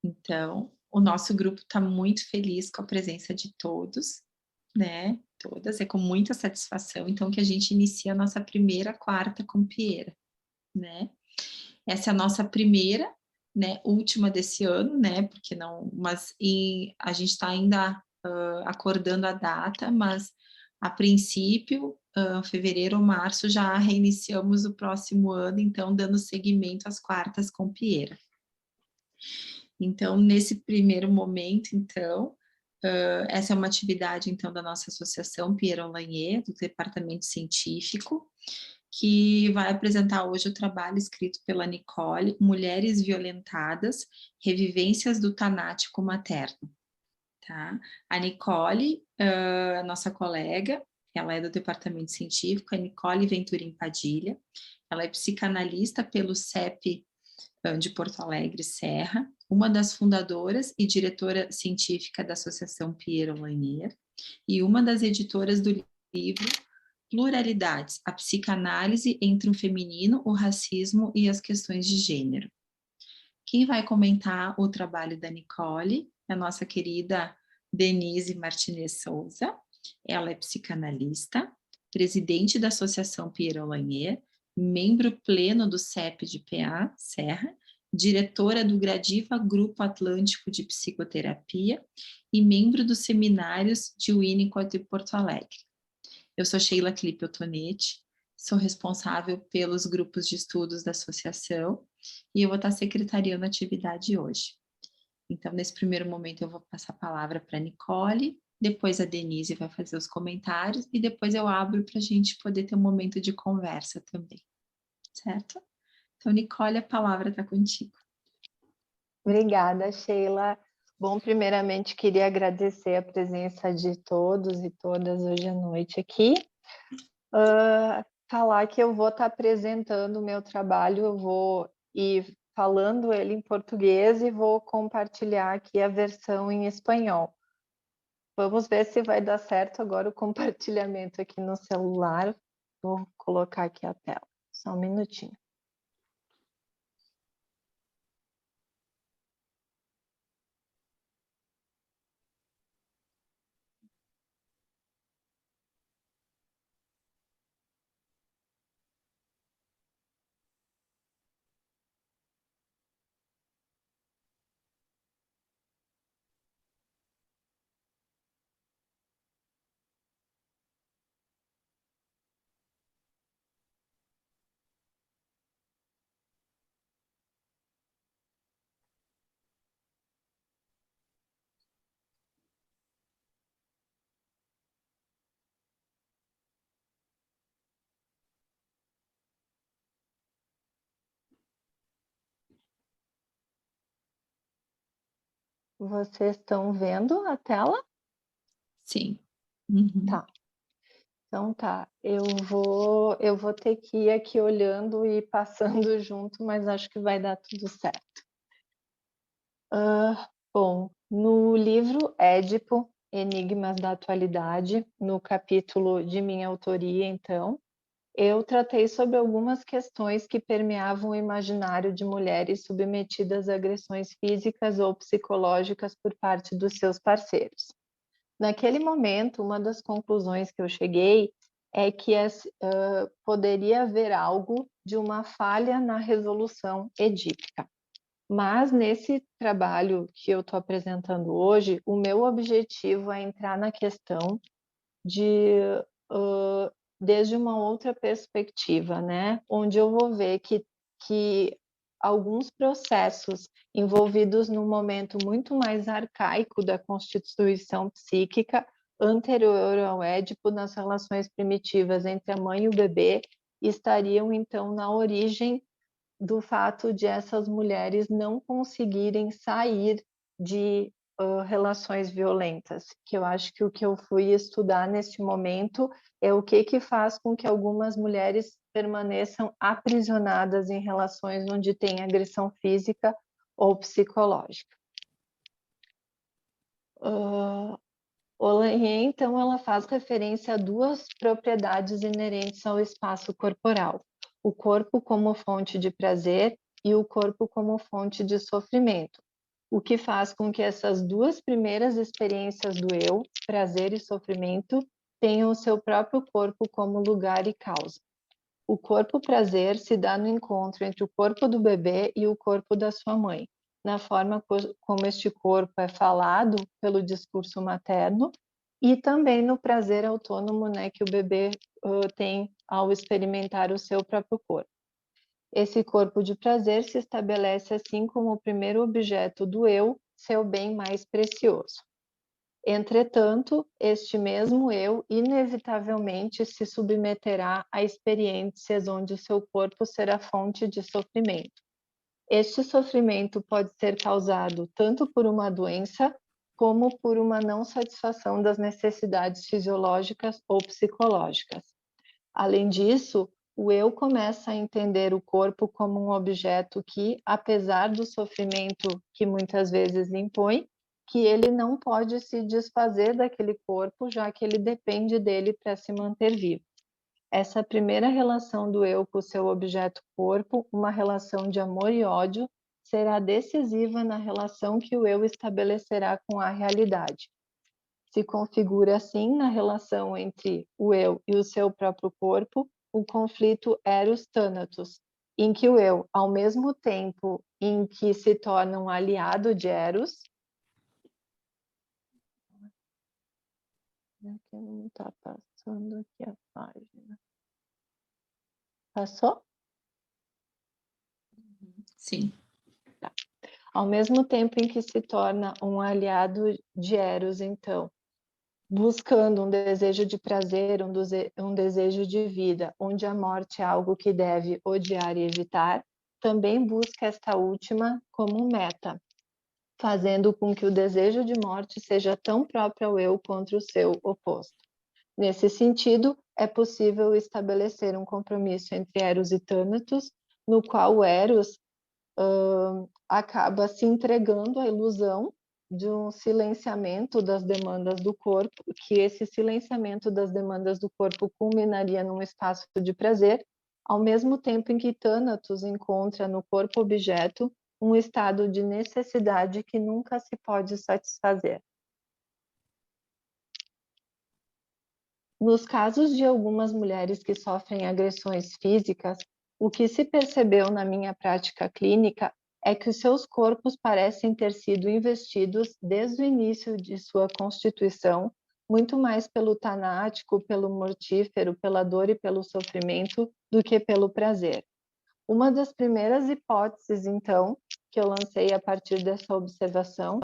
Então, o nosso grupo está muito feliz com a presença de todos, né, todas, é com muita satisfação, então, que a gente inicia a nossa primeira quarta com Pieira, né. Essa é a nossa primeira, né, última desse ano, né, porque não mas a gente está ainda, acordando a data, mas a princípio, fevereiro ou março já reiniciamos o próximo ano, então dando seguimento às quartas com Pieira. Então, nesse primeiro momento, então, essa é uma atividade, então, da nossa associação Pierre Olagnier, do departamento científico, que vai apresentar hoje o trabalho escrito pela Nicole, Mulheres Violentadas, Revivências do Tanático Materno, tá? A Nicole, a nossa colega, ela é do departamento científico, a Nicole Venturim Padilha, ela é psicanalista pelo CEP de Porto Alegre, Serra, uma das fundadoras e diretora científica da Associação Pierre Olagnier, e uma das editoras do livro Pluralidades, a psicanálise entre o feminino, o racismo e as questões de gênero. Quem vai comentar o trabalho da Nicole é a nossa querida Denise Martinez Souza. Ela é psicanalista, presidente da Associação Pierre Olagnier, membro pleno do CEP de PA, Serra, diretora do Gradiva Grupo Atlântico de Psicoterapia e membro dos seminários de Winnicott de Porto Alegre. Eu sou Sheila Clipe Otonete, sou responsável pelos grupos de estudos da associação e eu vou estar secretariando a atividade hoje. Então, nesse primeiro momento, eu vou passar a palavra para a Nicole, depois a Denise vai fazer os comentários e depois eu abro para a gente poder ter um momento de conversa também, certo? Então, Nicole, a palavra está contigo. Obrigada, Sheila. Bom, primeiramente, queria agradecer a presença de todos e todas hoje à noite aqui. Falar que eu vou estar apresentando o meu trabalho, eu vou ir falando ele em português e vou compartilhar aqui a versão em espanhol. Vamos ver se vai dar certo agora o compartilhamento aqui no celular. Vou colocar aqui a tela, só um minutinho. Vocês estão vendo a tela? Sim. Uhum. Tá. Então tá, eu vou ter que ir aqui olhando e passando junto, mas acho que vai dar tudo certo. Bom, no livro Édipo, Enigmas da Atualidade, no capítulo de minha autoria, então, eu tratei sobre algumas questões que permeavam o imaginário de mulheres submetidas a agressões físicas ou psicológicas por parte dos seus parceiros. Naquele momento, uma das conclusões que eu cheguei é que poderia haver algo de uma falha na resolução edípica. Mas nesse trabalho que eu estou apresentando hoje, o meu objetivo é entrar na questão de desde uma outra perspectiva, né? Onde eu vou ver que alguns processos envolvidos num momento muito mais arcaico da constituição psíquica, anterior ao Édipo, nas relações primitivas entre a mãe e o bebê, estariam então na origem do fato de essas mulheres não conseguirem sair de relações violentas, que eu acho que o que eu fui estudar neste momento é o que faz com que algumas mulheres permaneçam aprisionadas em relações onde tem agressão física ou psicológica. Olagnier, então, ela faz referência a duas propriedades inerentes ao espaço corporal: o corpo como fonte de prazer e o corpo como fonte de sofrimento. o que faz com que essas duas primeiras experiências do eu, prazer e sofrimento, tenham o seu próprio corpo como lugar e causa. O corpo prazer se dá no encontro entre o corpo do bebê e o corpo da sua mãe, na forma como este corpo é falado pelo discurso materno e também no prazer autônomo, né, que o bebê tem ao experimentar o seu próprio corpo. Esse corpo de prazer se estabelece assim como o primeiro objeto do eu, seu bem mais precioso. Entretanto, este mesmo eu inevitavelmente se submeterá a experiências onde o seu corpo será fonte de sofrimento. Este sofrimento pode ser causado tanto por uma doença como por uma não satisfação das necessidades fisiológicas ou psicológicas. Além disso, o eu começa a entender o corpo como um objeto que, apesar do sofrimento que muitas vezes lhe impõe, que ele não pode se desfazer daquele corpo, já que ele depende dele para se manter vivo. Essa primeira relação do eu com o seu objeto corpo, uma relação de amor e ódio, será decisiva na relação que o eu estabelecerá com a realidade. Se configura assim na relação entre o eu e o seu próprio corpo, o conflito Eros-Thanatos, em que o eu, ao mesmo tempo em que se torna um aliado de Eros, que não está passando aqui a página. Passou? Sim. Tá. Ao mesmo tempo em que se torna um aliado de Eros, então, buscando um desejo de prazer, um desejo de vida, onde a morte é algo que deve odiar e evitar, também busca esta última como meta, fazendo com que o desejo de morte seja tão próprio ao eu quanto o seu oposto. Nesse sentido, é possível estabelecer um compromisso entre Eros e Thanatos, no qual o Eros acaba se entregando à ilusão de um silenciamento das demandas do corpo, que esse silenciamento das demandas do corpo culminaria num espaço de prazer, ao mesmo tempo em que Thanatos encontra no corpo objeto um estado de necessidade que nunca se pode satisfazer. Nos casos de algumas mulheres que sofrem agressões físicas, o que se percebeu na minha prática clínica é que os seus corpos parecem ter sido investidos desde o início de sua constituição, muito mais pelo tanático, pelo mortífero, pela dor e pelo sofrimento, do que pelo prazer. Uma das primeiras hipóteses, então, que eu lancei a partir dessa observação,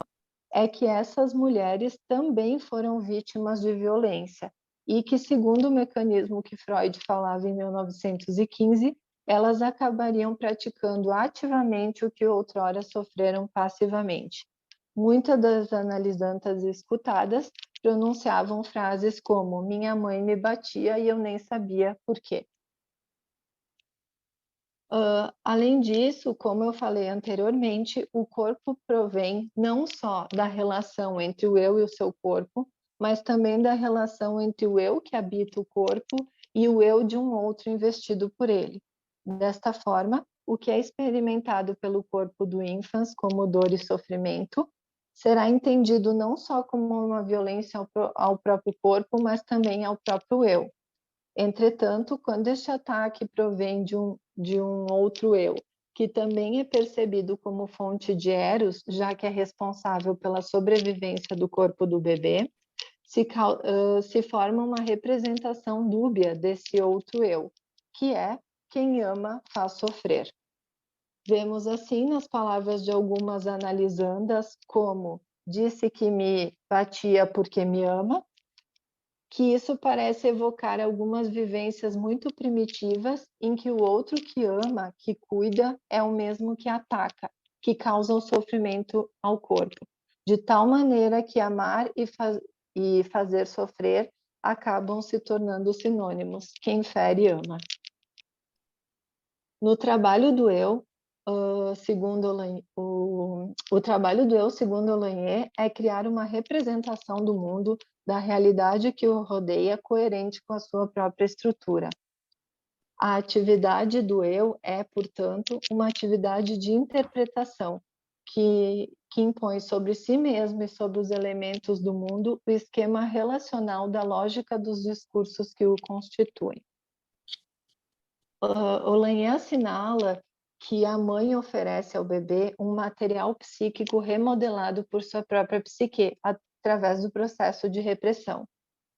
é que essas mulheres também foram vítimas de violência e que, segundo o mecanismo que Freud falava em 1915, elas acabariam praticando ativamente o que outrora sofreram passivamente. Muitas das analisandas escutadas pronunciavam frases como "minha mãe me batia e eu nem sabia por quê". Além disso, como eu falei anteriormente, o corpo provém não só da relação entre o eu e o seu corpo, mas também da relação entre o eu que habita o corpo e o eu de um outro investido por ele. Desta forma, o que é experimentado pelo corpo do ínfans como dor e sofrimento será entendido não só como uma violência ao próprio corpo, mas também ao próprio eu. Entretanto, quando este ataque provém de um outro eu, que também é percebido como fonte de Eros, já que é responsável pela sobrevivência do corpo do bebê, se forma uma representação dúbia desse outro eu, que é quem ama faz sofrer. Vemos assim nas palavras de algumas analisandas como disse que me batia porque me ama, que isso parece evocar algumas vivências muito primitivas em que o outro que ama, que cuida, é o mesmo que ataca, que causa o sofrimento ao corpo, de tal maneira que amar e fazer sofrer acabam se tornando sinônimos. Quem fere ama. No trabalho do eu, segundo o trabalho do eu, segundo Olanier, é criar uma representação do mundo, da realidade que o rodeia, coerente com a sua própria estrutura. A atividade do eu é, portanto, uma atividade de interpretação, que que impõe sobre si mesmo e sobre os elementos do mundo o esquema relacional da lógica dos discursos que o constituem. Olanhê assinala que a mãe oferece ao bebê um material psíquico remodelado por sua própria psique, através do processo de repressão.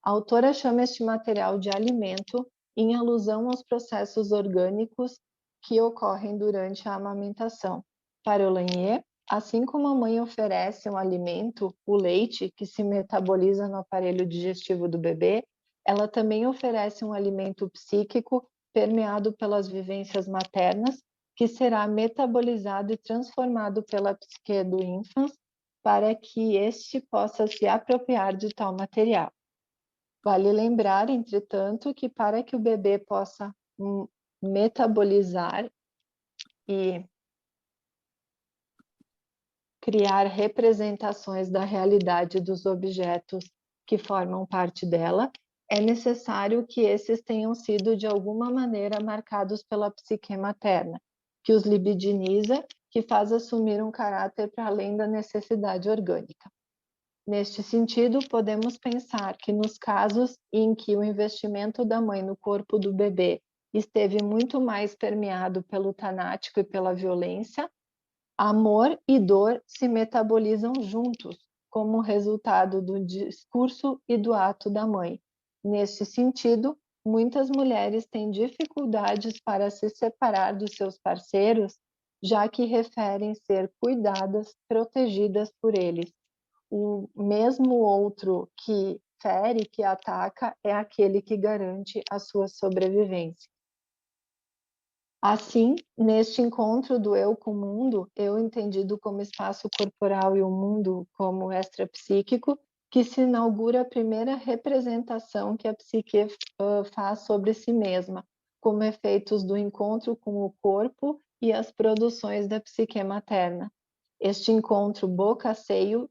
A autora chama este material de alimento, em alusão aos processos orgânicos que ocorrem durante a amamentação. Para Olanhê, assim como a mãe oferece um alimento, o leite, que se metaboliza no aparelho digestivo do bebê, ela também oferece um alimento psíquico permeado pelas vivências maternas, que será metabolizado e transformado pela psique do infans para que este possa se apropriar de tal material. Vale lembrar, entretanto, que para que o bebê possa metabolizar e criar representações da realidade dos objetos que formam parte dela, é necessário que esses tenham sido de alguma maneira marcados pela psique materna, que os libidiniza, que faz assumir um caráter para além da necessidade orgânica. Neste sentido, podemos pensar que nos casos em que o investimento da mãe no corpo do bebê esteve muito mais permeado pelo tanático e pela violência, amor e dor se metabolizam juntos, como resultado do discurso e do ato da mãe. Neste sentido, muitas mulheres têm dificuldades para se separar dos seus parceiros, já que referem ser cuidadas, protegidas por eles. O mesmo outro que fere, que ataca, é aquele que garante a sua sobrevivência. Assim, neste encontro do eu com o mundo, eu entendido como espaço corporal e o mundo como extrapsíquico, que se inaugura a primeira representação que a psique faz sobre si mesma, como efeitos do encontro com o corpo e as produções da psique materna. Este encontro boca-seio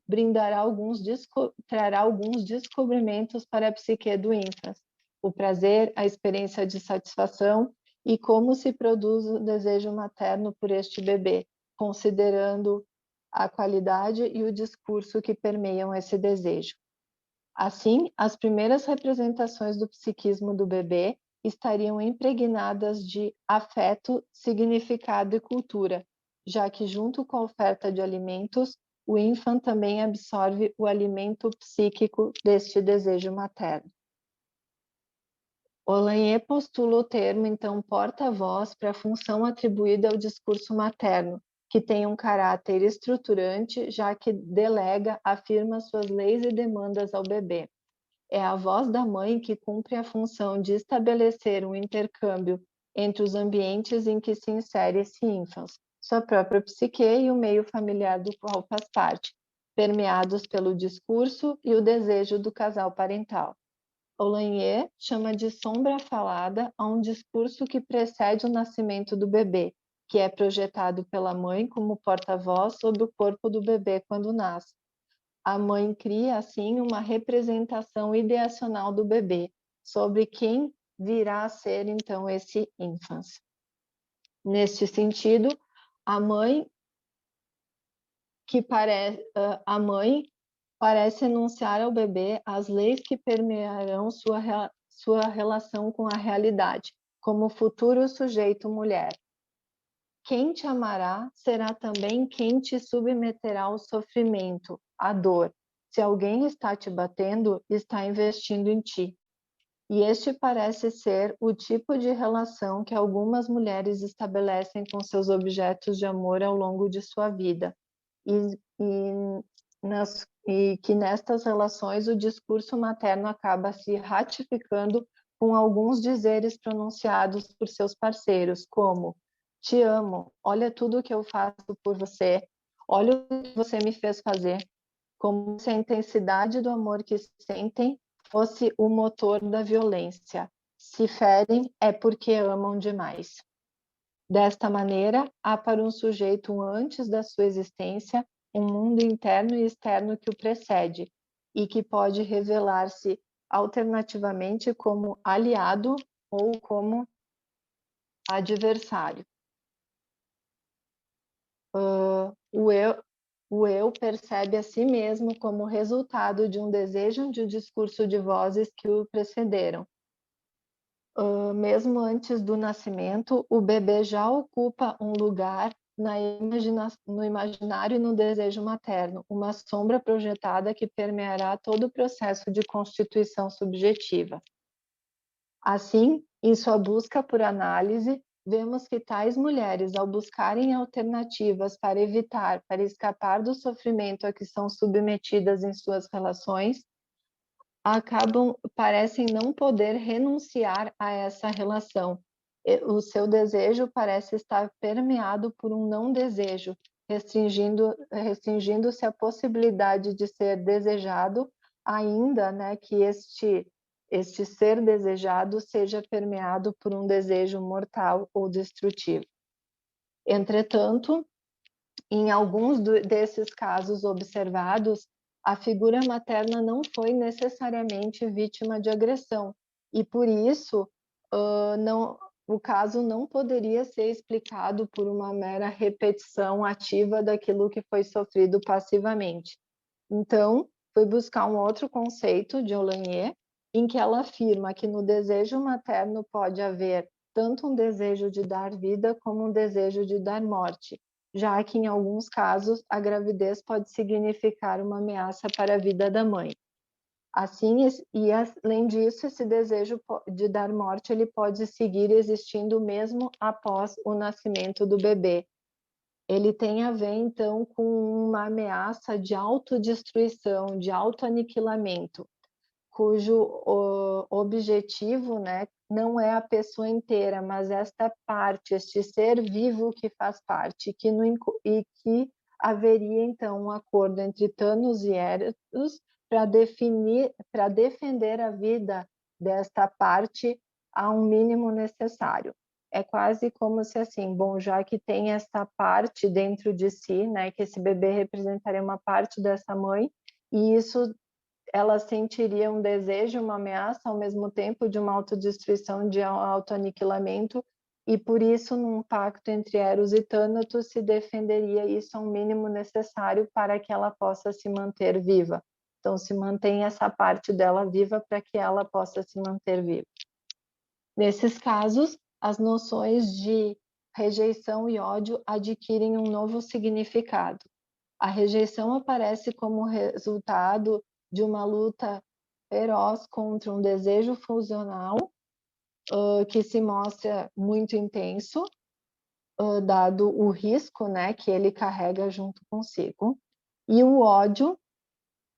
trará alguns descobrimentos para a psique do infans, o prazer, a experiência de satisfação e como se produz o desejo materno por este bebê, considerando a qualidade e o discurso que permeiam esse desejo. Assim, as primeiras representações do psiquismo do bebê estariam impregnadas de afeto, significado e cultura, já que junto com a oferta de alimentos, o infant também absorve o alimento psíquico deste desejo materno. Olanhê postula o termo, então, porta-voz para a função atribuída ao discurso materno, que tem um caráter estruturante, já que delega, afirma suas leis e demandas ao bebê. É a voz da mãe que cumpre a função de estabelecer um intercâmbio entre os ambientes em que se insere esse infans, sua própria psique e o meio familiar do qual faz parte, permeados pelo discurso e o desejo do casal parental. Olanhê chama de sombra falada a um discurso que precede o nascimento do bebê, que é projetado pela mãe como porta-voz sobre o corpo do bebê quando nasce. A mãe cria, assim, uma representação ideacional do bebê, sobre quem virá a ser, então, esse infans. Neste sentido, a mãe parece enunciar ao bebê as leis que permearão sua relação com a realidade, como futuro sujeito mulher. Quem te amará será também quem te submeterá ao sofrimento, à dor. Se alguém está te batendo, está investindo em ti. E este parece ser o tipo de relação que algumas mulheres estabelecem com seus objetos de amor ao longo de sua vida. E que nestas relações o discurso materno acaba se ratificando com alguns dizeres pronunciados por seus parceiros, como: te amo, olha tudo o que eu faço por você, olha o que você me fez fazer, como se a intensidade do amor que sentem fosse o motor da violência. Se ferem é porque amam demais. Desta maneira, há para um sujeito antes da sua existência um mundo interno e externo que o precede e que pode revelar-se alternativamente como aliado ou como adversário. o eu percebe a si mesmo como resultado de um desejo de um discurso de vozes que o precederam. Mesmo antes do nascimento, o bebê já ocupa um lugar no imaginário e no desejo materno, uma sombra projetada que permeará todo o processo de constituição subjetiva. Assim, em sua busca por análise, vemos que tais mulheres, ao buscarem alternativas para escapar do sofrimento a que são submetidas em suas relações, parecem não poder renunciar a essa relação. O seu desejo parece estar permeado por um não desejo, restringindo-se a possibilidade de ser desejado, ainda, né, que este ser desejado seja permeado por um desejo mortal ou destrutivo. Entretanto, em alguns desses casos observados, a figura materna não foi necessariamente vítima de agressão, e por isso o caso não poderia ser explicado por uma mera repetição ativa daquilo que foi sofrido passivamente. Então, fui buscar um outro conceito de Olanier, em que ela afirma que no desejo materno pode haver tanto um desejo de dar vida como um desejo de dar morte, já que em alguns casos a gravidez pode significar uma ameaça para a vida da mãe. Assim, e além disso, esse desejo de dar morte ele pode seguir existindo mesmo após o nascimento do bebê. Ele tem a ver, então, com uma ameaça de autodestruição, de autoaniquilamento, cujo objetivo, né, não é a pessoa inteira, mas esta parte, este ser vivo que faz parte, e que haveria, então, um acordo entre Thanos e Eros para defender a vida desta parte a um mínimo necessário. É quase como se assim, bom, já que tem esta parte dentro de si, né, que esse bebê representaria uma parte dessa mãe, e isso ela sentiria um desejo, uma ameaça ao mesmo tempo de uma autodestruição, de autoaniquilamento, e por isso num pacto entre Eros e Thanatos se defenderia isso ao mínimo necessário para que ela possa se manter viva. Então se mantém essa parte dela viva para que ela possa se manter viva. Nesses casos, as noções de rejeição e ódio adquirem um novo significado. A rejeição aparece como resultado de uma luta feroz contra um desejo funcional que se mostra muito intenso, dado o risco, né, que ele carrega junto consigo. E o ódio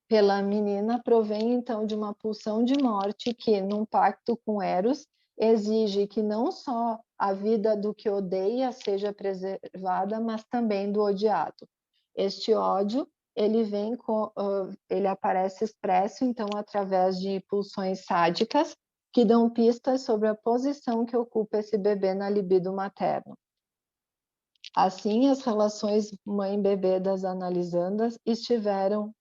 pela menina provém então de uma pulsão de morte que, num pacto com Eros, exige que não só a vida do que odeia seja preservada, mas também do odiado. Este ódio, ele aparece expresso então através de pulsões sádicas que dão pistas sobre a posição que ocupa esse bebê na libido materno. Assim, as relações mãe-bebê das analisandas estiveram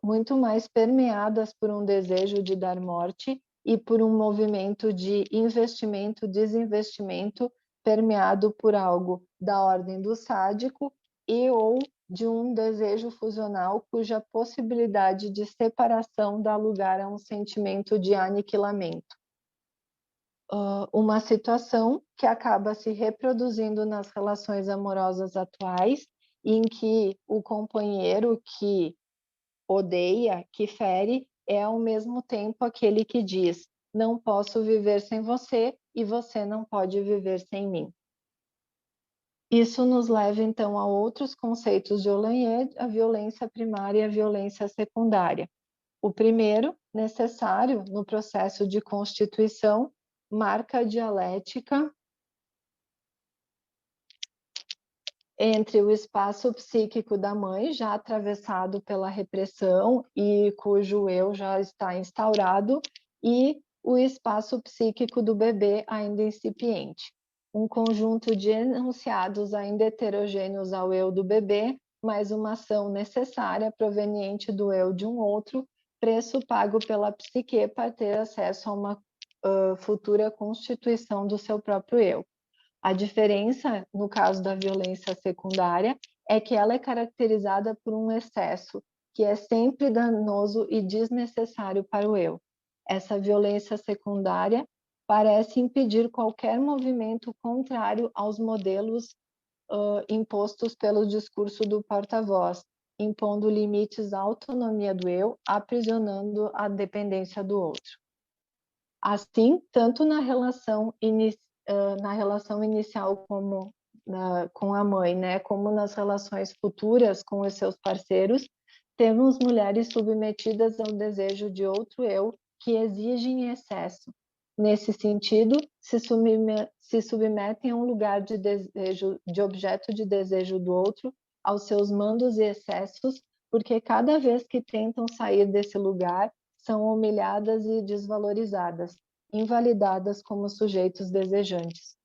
muito mais permeadas por um desejo de dar morte e por um movimento de investimento-desinvestimento permeado por algo da ordem do sádico e ou de um desejo fusional cuja possibilidade de separação dá lugar a um sentimento de aniquilamento. Uma situação que acaba se reproduzindo nas relações amorosas atuais, em que o companheiro que odeia, que fere, é ao mesmo tempo aquele que diz: não posso viver sem você e você não pode viver sem mim. Isso nos leva então a outros conceitos de Olanier, a violência primária e a violência secundária. O primeiro, necessário no processo de constituição, marca a dialética entre o espaço psíquico da mãe, já atravessado pela repressão e cujo eu já está instaurado, e o espaço psíquico do bebê ainda incipiente. Um conjunto de enunciados ainda heterogêneos ao eu do bebê, mas uma ação necessária proveniente do eu de um outro, preço pago pela psique para ter acesso a uma futura constituição do seu próprio eu. A diferença, no caso da violência secundária, é que ela é caracterizada por um excesso, que é sempre danoso e desnecessário para o eu. Essa violência secundária parece impedir qualquer movimento contrário aos modelos impostos pelo discurso do porta-voz, impondo limites à autonomia do eu, aprisionando a dependência do outro. Assim, tanto na relação inicial como com a mãe, né, como nas relações futuras com os seus parceiros, temos mulheres submetidas ao desejo de outro eu que exige em excesso. Nesse sentido, se submetem a um lugar de desejo, de objeto de desejo do outro, aos seus mandos e excessos, porque cada vez que tentam sair desse lugar, são humilhadas e desvalorizadas, invalidadas como sujeitos desejantes.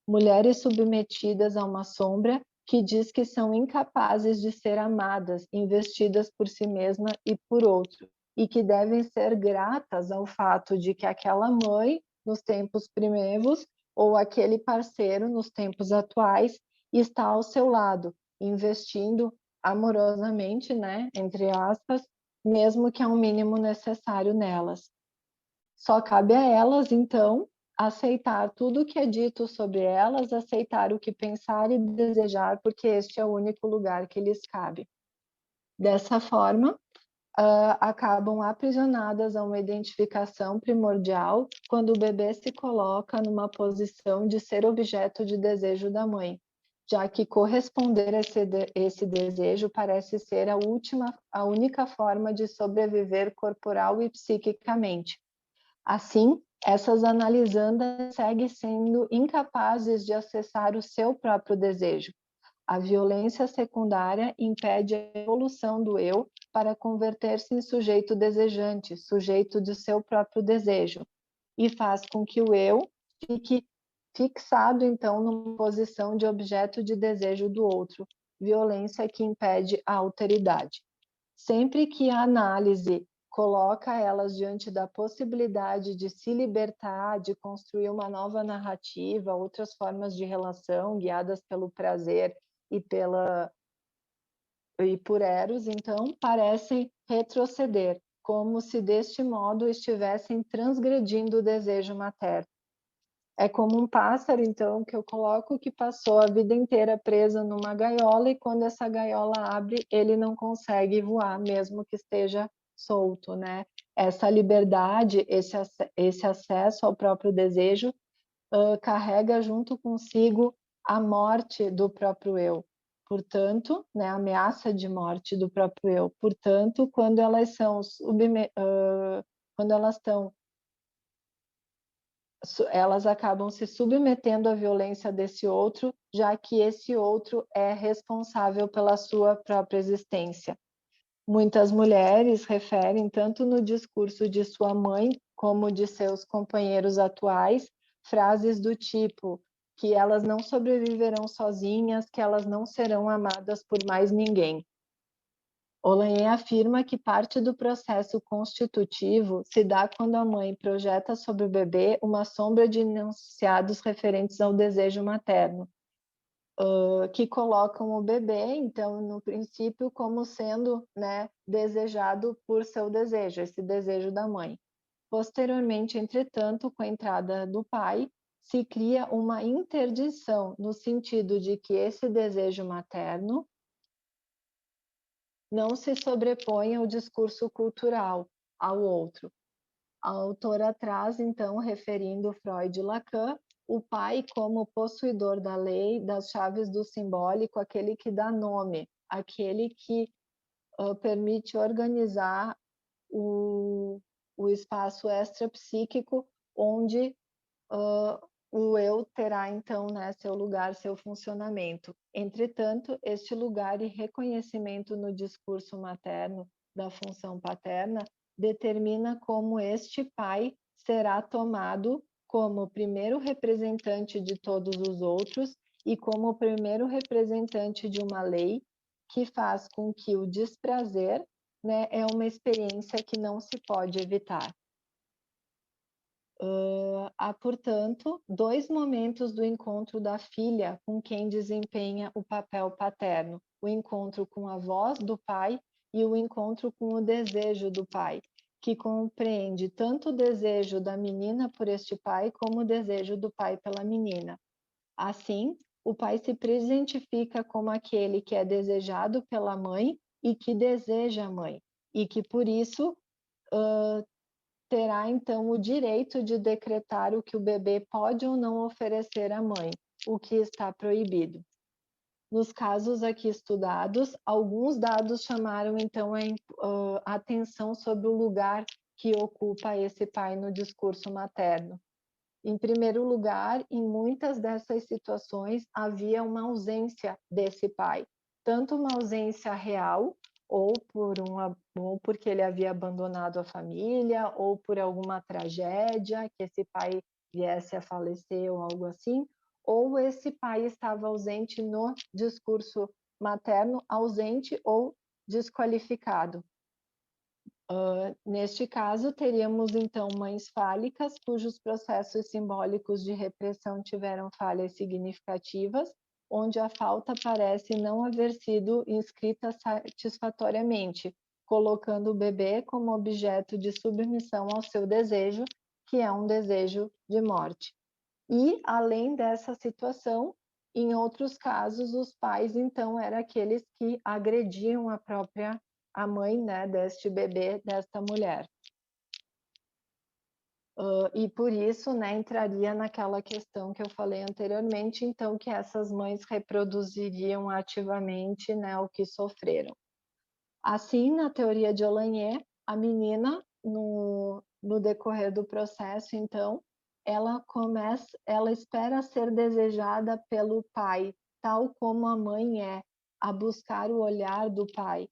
Mulheres submetidas a uma sombra que diz que são incapazes de ser amadas, investidas por si mesma e por outro, e que devem ser gratas ao fato de que aquela mãe, nos tempos primeiros, ou aquele parceiro, nos tempos atuais, está ao seu lado, investindo amorosamente, né, entre aspas, mesmo que é um mínimo necessário nelas. Só cabe a elas, então, aceitar tudo o que é dito sobre elas, aceitar o que pensar e desejar, porque este é o único lugar que lhes cabe. Dessa forma, acabam aprisionadas a uma identificação primordial quando o bebê se coloca numa posição de ser objeto de desejo da mãe, já que corresponder a esse desejo parece ser a única forma de sobreviver corporal e psiquicamente. Assim, essas analisandas seguem sendo incapazes de acessar o seu próprio desejo. A violência secundária impede a evolução do eu para converter-se em sujeito desejante, sujeito de seu próprio desejo, e faz com que o eu fique fixado, então, numa posição de objeto de desejo do outro, violência que impede a alteridade. Sempre que a análise coloca elas diante da possibilidade de se libertar, de construir uma nova narrativa, outras formas de relação guiadas pelo prazer e por Eros, então parecem retroceder, como se deste modo estivessem transgredindo o desejo materno. É como um pássaro, então, que eu coloco que passou a vida inteira presa numa gaiola e quando essa gaiola abre, ele não consegue voar, mesmo que esteja solto, né? Essa liberdade, esse acesso ao próprio desejo, carrega junto consigo a morte do próprio eu. Portanto, né, a ameaça de morte do próprio eu. Portanto, quando elas estão elas acabam se submetendo à violência desse outro, já que esse outro é responsável pela sua própria existência. Muitas mulheres referem, tanto no discurso de sua mãe como de seus companheiros atuais, frases do tipo que elas não sobreviverão sozinhas, que elas não serão amadas por mais ninguém. Olenhe afirma que parte do processo constitutivo se dá quando a mãe projeta sobre o bebê uma sombra de enunciados referentes ao desejo materno, que colocam o bebê, então, no princípio, como sendo, né, desejado por seu desejo, esse desejo da mãe. Posteriormente, entretanto, com a entrada do pai, se cria uma interdição, no sentido de que esse desejo materno não se sobrepõe ao discurso cultural, ao outro. A autora traz, então, referindo Freud e Lacan, o pai como possuidor da lei, das chaves do simbólico, aquele que dá nome, aquele que permite organizar o espaço extrapsíquico, onde o eu terá, então, né, seu lugar, seu funcionamento. Entretanto, este lugar e reconhecimento no discurso materno da função paterna determina como este pai será tomado como o primeiro representante de todos os outros e como o primeiro representante de uma lei que faz com que o desprazer, né, é uma experiência que não se pode evitar. Há, portanto, dois momentos do encontro da filha com quem desempenha o papel paterno. o encontro com a voz do pai e o encontro com o desejo do pai, que compreende tanto o desejo da menina por este pai como o desejo do pai pela menina. Assim, o pai se presentifica como aquele que é desejado pela mãe e que deseja a mãe, e que por isso terá então o direito de decretar o que o bebê pode ou não oferecer à mãe, o que está proibido. Nos casos aqui estudados, alguns dados chamaram então a atenção sobre o lugar que ocupa esse pai no discurso materno. Em primeiro lugar, em muitas dessas situações havia uma ausência desse pai, tanto uma ausência real, ou porque ele havia abandonado a família, ou por alguma tragédia, que esse pai viesse a falecer ou algo assim, ou esse pai estava ausente no discurso materno, ausente ou desqualificado. Neste caso, teríamos então mães fálicas, cujos processos simbólicos de repressão tiveram falhas significativas, onde a falta parece não haver sido inscrita satisfatoriamente, colocando o bebê como objeto de submissão ao seu desejo, que é um desejo de morte. E, além dessa situação, em outros casos, os pais, então, eram aqueles que agrediam a mãe, né, deste bebê, desta mulher. E por isso, né, entraria naquela questão que eu falei anteriormente, então, que essas mães reproduziriam ativamente, né, o que sofreram. Assim, na teoria de Olanhé, a menina, no decorrer do processo, então, ela espera ser desejada pelo pai, tal como a mãe é, a buscar o olhar do pai,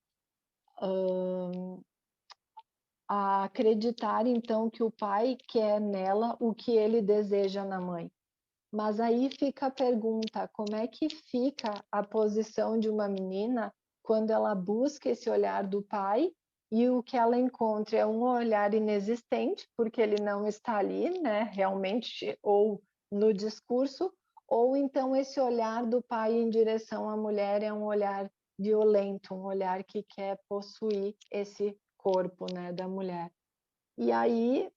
a acreditar então que o pai quer nela o que ele deseja na mãe. Mas aí fica a pergunta, como é que fica a posição de uma menina quando ela busca esse olhar do pai e o que ela encontra é um olhar inexistente, porque ele não está ali, né, realmente, ou no discurso, ou então esse olhar do pai em direção à mulher é um olhar violento, um olhar que quer possuir esse corpo, né, da mulher. E aí,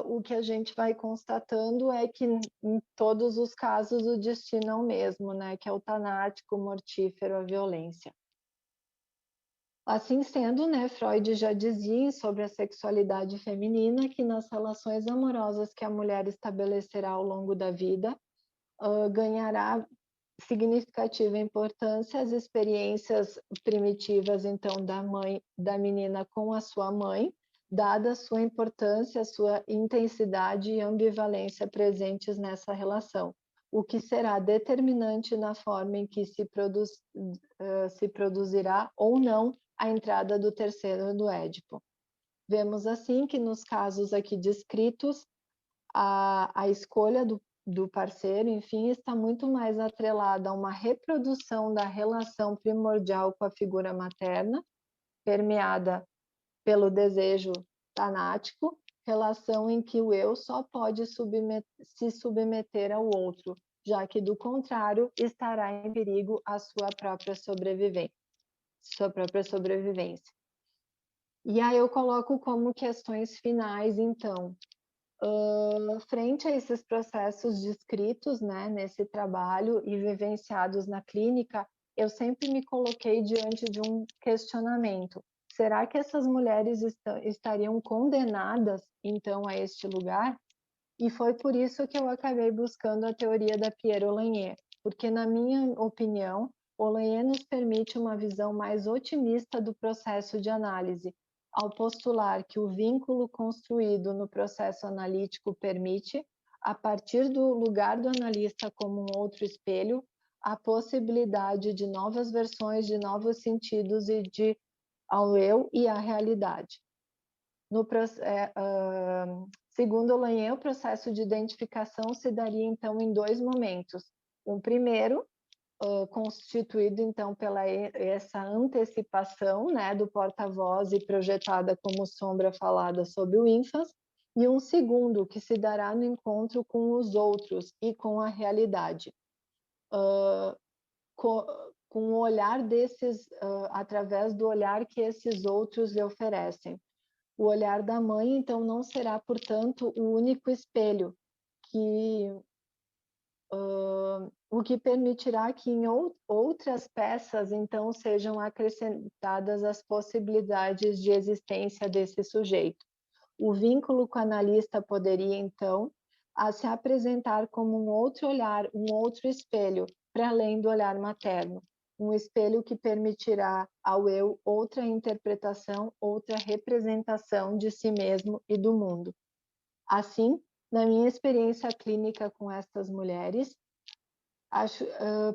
o que a gente vai constatando é que, em todos os casos, o destino é o mesmo, né? Que é o tanático, mortífero, a violência. Assim sendo, né, Freud já dizia sobre a sexualidade feminina que nas relações amorosas que a mulher estabelecerá ao longo da vida, ganhará significativa importância as experiências primitivas, então, da menina com a sua mãe, dada a sua importância, a sua intensidade e ambivalência presentes nessa relação, o que será determinante na forma em que se produzirá ou não a entrada do terceiro do Édipo. Vemos assim que nos casos aqui descritos, a escolha do parceiro, enfim, está muito mais atrelada a uma reprodução da relação primordial com a figura materna, permeada pelo desejo tanático, relação em que o eu só pode se submeter ao outro, já que, do contrário, estará em perigo a sua própria sobrevivência. E aí eu coloco como questões finais, então, frente a esses processos descritos, né, nesse trabalho e vivenciados na clínica, eu sempre me coloquei diante de um questionamento. Será que essas mulheres estariam condenadas, então, a este lugar? E foi por isso que eu acabei buscando a teoria da Pierre Olanhé, porque, na minha opinião, Olanhé nos permite uma visão mais otimista do processo de análise, ao postular que o vínculo construído no processo analítico permite, a partir do lugar do analista como um outro espelho, a possibilidade de novas versões, de novos sentidos ao eu e à realidade. Segundo Lanhé, o processo de identificação se daria, então, em dois momentos. Um primeiro, constituído, então, pela essa antecipação, né, do porta-voz e projetada como sombra falada sob o ínfas, e um segundo, que se dará no encontro com os outros e com a realidade. com o olhar desses, através do olhar que esses outros lhe oferecem. O olhar da mãe, então, não será, portanto, o único espelho que o que permitirá que em outras peças, então, sejam acrescentadas as possibilidades de existência desse sujeito. O vínculo com o analista poderia, então, se apresentar como um outro olhar, um outro espelho, para além do olhar materno. Um espelho que permitirá ao eu outra interpretação, outra representação de si mesmo e do mundo. Assim, na minha experiência clínica com estas mulheres,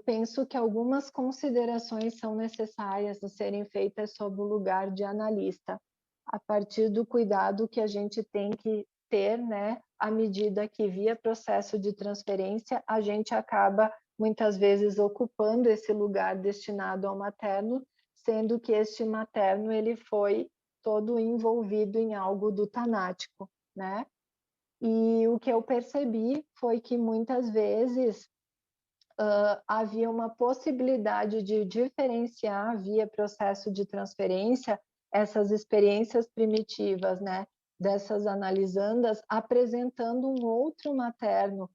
penso que algumas considerações são necessárias a serem feitas sob o lugar de analista, a partir do cuidado que a gente tem que ter, né, à medida que, via processo de transferência, a gente acaba, muitas vezes, ocupando esse lugar destinado ao materno, sendo que este materno ele foi todo envolvido em algo do tanático, né? E o que eu percebi foi que, muitas vezes, havia uma possibilidade de diferenciar, via processo de transferência, essas experiências primitivas, né, dessas analisandas, apresentando um outro materno,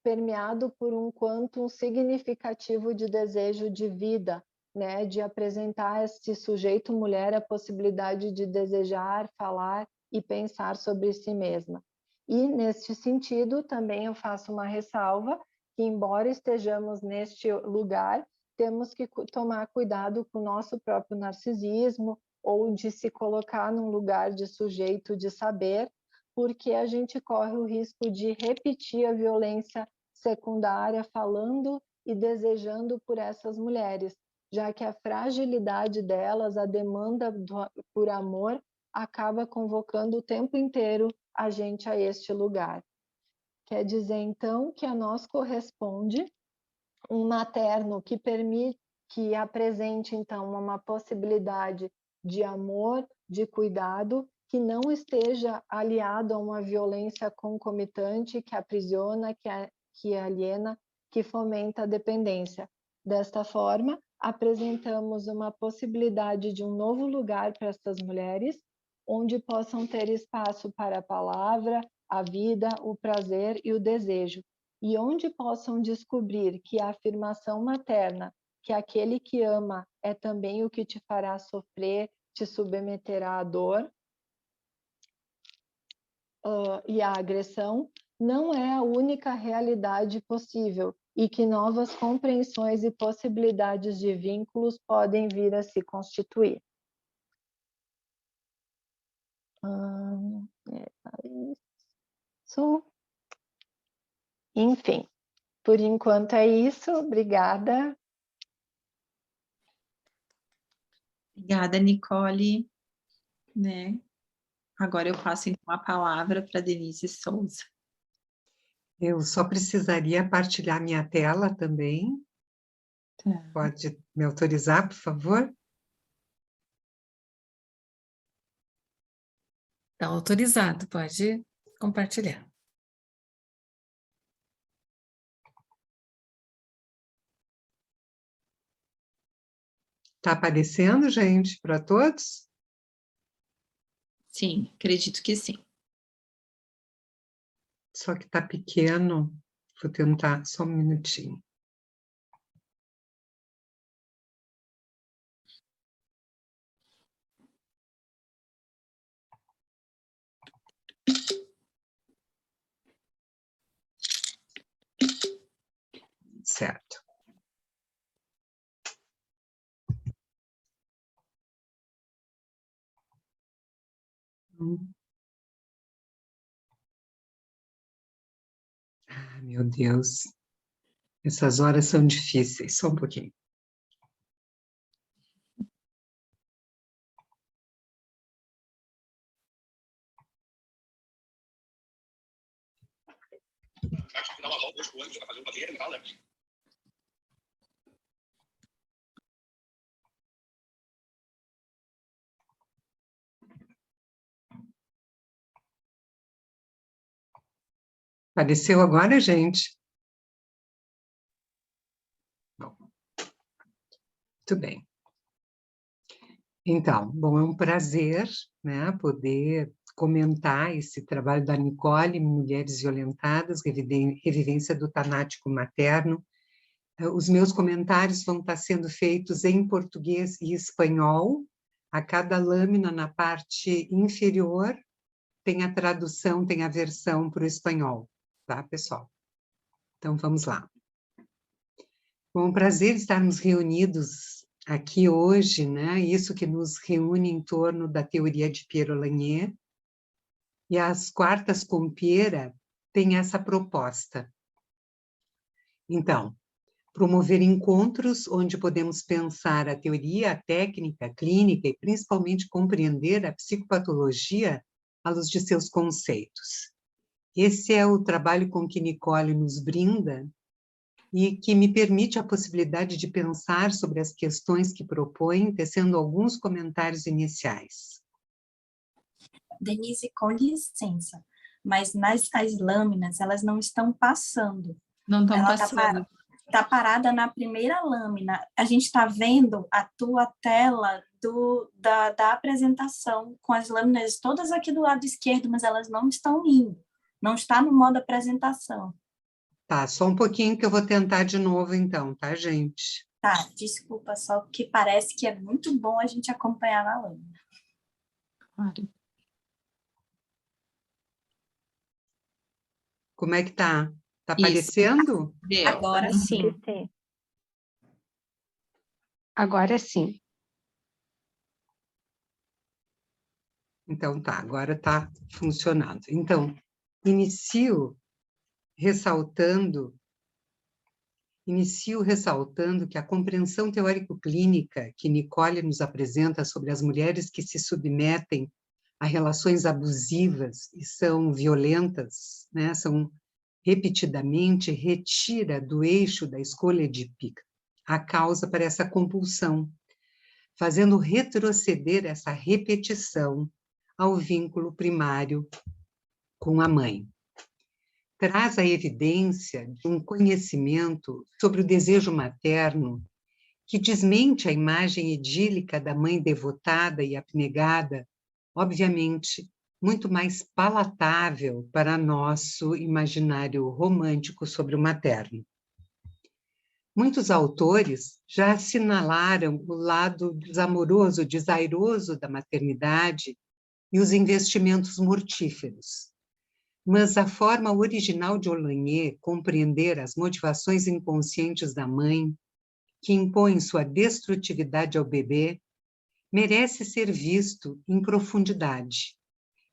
permeado por um quantum significativo de desejo de vida, né, de apresentar a este sujeito mulher a possibilidade de desejar, falar e pensar sobre si mesma. E, neste sentido, também eu faço uma ressalva, que, embora estejamos neste lugar, temos que tomar cuidado com o nosso próprio narcisismo, ou de se colocar num lugar de sujeito de saber, porque a gente corre o risco de repetir a violência secundária, falando e desejando por essas mulheres, já que a fragilidade delas, a demanda por amor, acaba convocando o tempo inteiro a gente a este lugar. Quer dizer, então, que a nós corresponde um materno que permite, que apresente, então, uma possibilidade de amor, de cuidado, que não esteja aliado a uma violência concomitante que aprisiona, que aliena, que fomenta a dependência. Desta forma, apresentamos uma possibilidade de um novo lugar para essas mulheres, onde possam ter espaço para a palavra, a vida, o prazer e o desejo, e onde possam descobrir que a afirmação materna, que aquele que ama é também o que te fará sofrer, te submeterá à dor e à agressão, não é a única realidade possível, e que novas compreensões e possibilidades de vínculos podem vir a se constituir. Isso. Enfim, por enquanto é isso. Obrigada. Obrigada, Nicole. Né? Agora eu passo então a palavra para Denise Souza. Eu só precisaria partilhar minha tela também. Tá. Pode me autorizar, por favor? Está autorizado, pode compartilhar. Está aparecendo, gente, para todos? Sim, acredito que sim. Só que está pequeno. Vou tentar só um minutinho. Certo. Ah, meu Deus. Essas horas são difíceis. Só um pouquinho. Apareceu agora, gente? Bom. Muito bem. Então, bom, é um prazer, né, poder comentar esse trabalho da Nicole, Mulheres Violentadas, Revivência do Tanático Materno. Os meus comentários vão estar sendo feitos em português e espanhol. A cada lâmina, na parte inferior, tem a tradução, tem a versão para o espanhol, tá, pessoal? Então, vamos lá. Bom, é um prazer estarmos reunidos aqui hoje, né? Isso que nos reúne em torno da teoria de Pierre Lanier. E as quartas com Piera têm essa proposta. Então, promover encontros onde podemos pensar a teoria, a técnica, a clínica e principalmente compreender a psicopatologia à luz de seus conceitos. Esse é o trabalho com que Nicole nos brinda e que me permite a possibilidade de pensar sobre as questões que propõe, tecendo alguns comentários iniciais. Denise, com licença, mas as lâminas, elas não estão passando. Não estão Ela passando. Está parada na primeira lâmina. A gente está vendo a tua tela da apresentação, com as lâminas todas aqui do lado esquerdo, mas elas não estão indo. Não está no modo apresentação. Tá, só um pouquinho que eu vou tentar de novo então, tá, gente? Tá, desculpa, só que parece que é muito bom a gente acompanhar na lâmina. Claro. Como é que tá? Tá Isso. aparecendo? Deu. Agora sim. Sim. Agora sim. Então tá, agora está funcionando. Então, inicio ressaltando que a compreensão teórico-clínica que Nicole nos apresenta sobre as mulheres que se submetem a relações abusivas e são violentas, né, são repetidamente, retira do eixo da escolha edípica a causa para essa compulsão, fazendo retroceder essa repetição ao vínculo primário com a mãe. Traz a evidência de um conhecimento sobre o desejo materno que desmente a imagem idílica da mãe devotada e abnegada, obviamente, muito mais palatável para nosso imaginário romântico sobre o materno. Muitos autores já assinalaram o lado desamoroso, desairoso da maternidade e os investimentos mortíferos. Mas a forma original de Olanier compreender as motivações inconscientes da mãe, que impõem sua destrutividade ao bebê, merece ser visto em profundidade.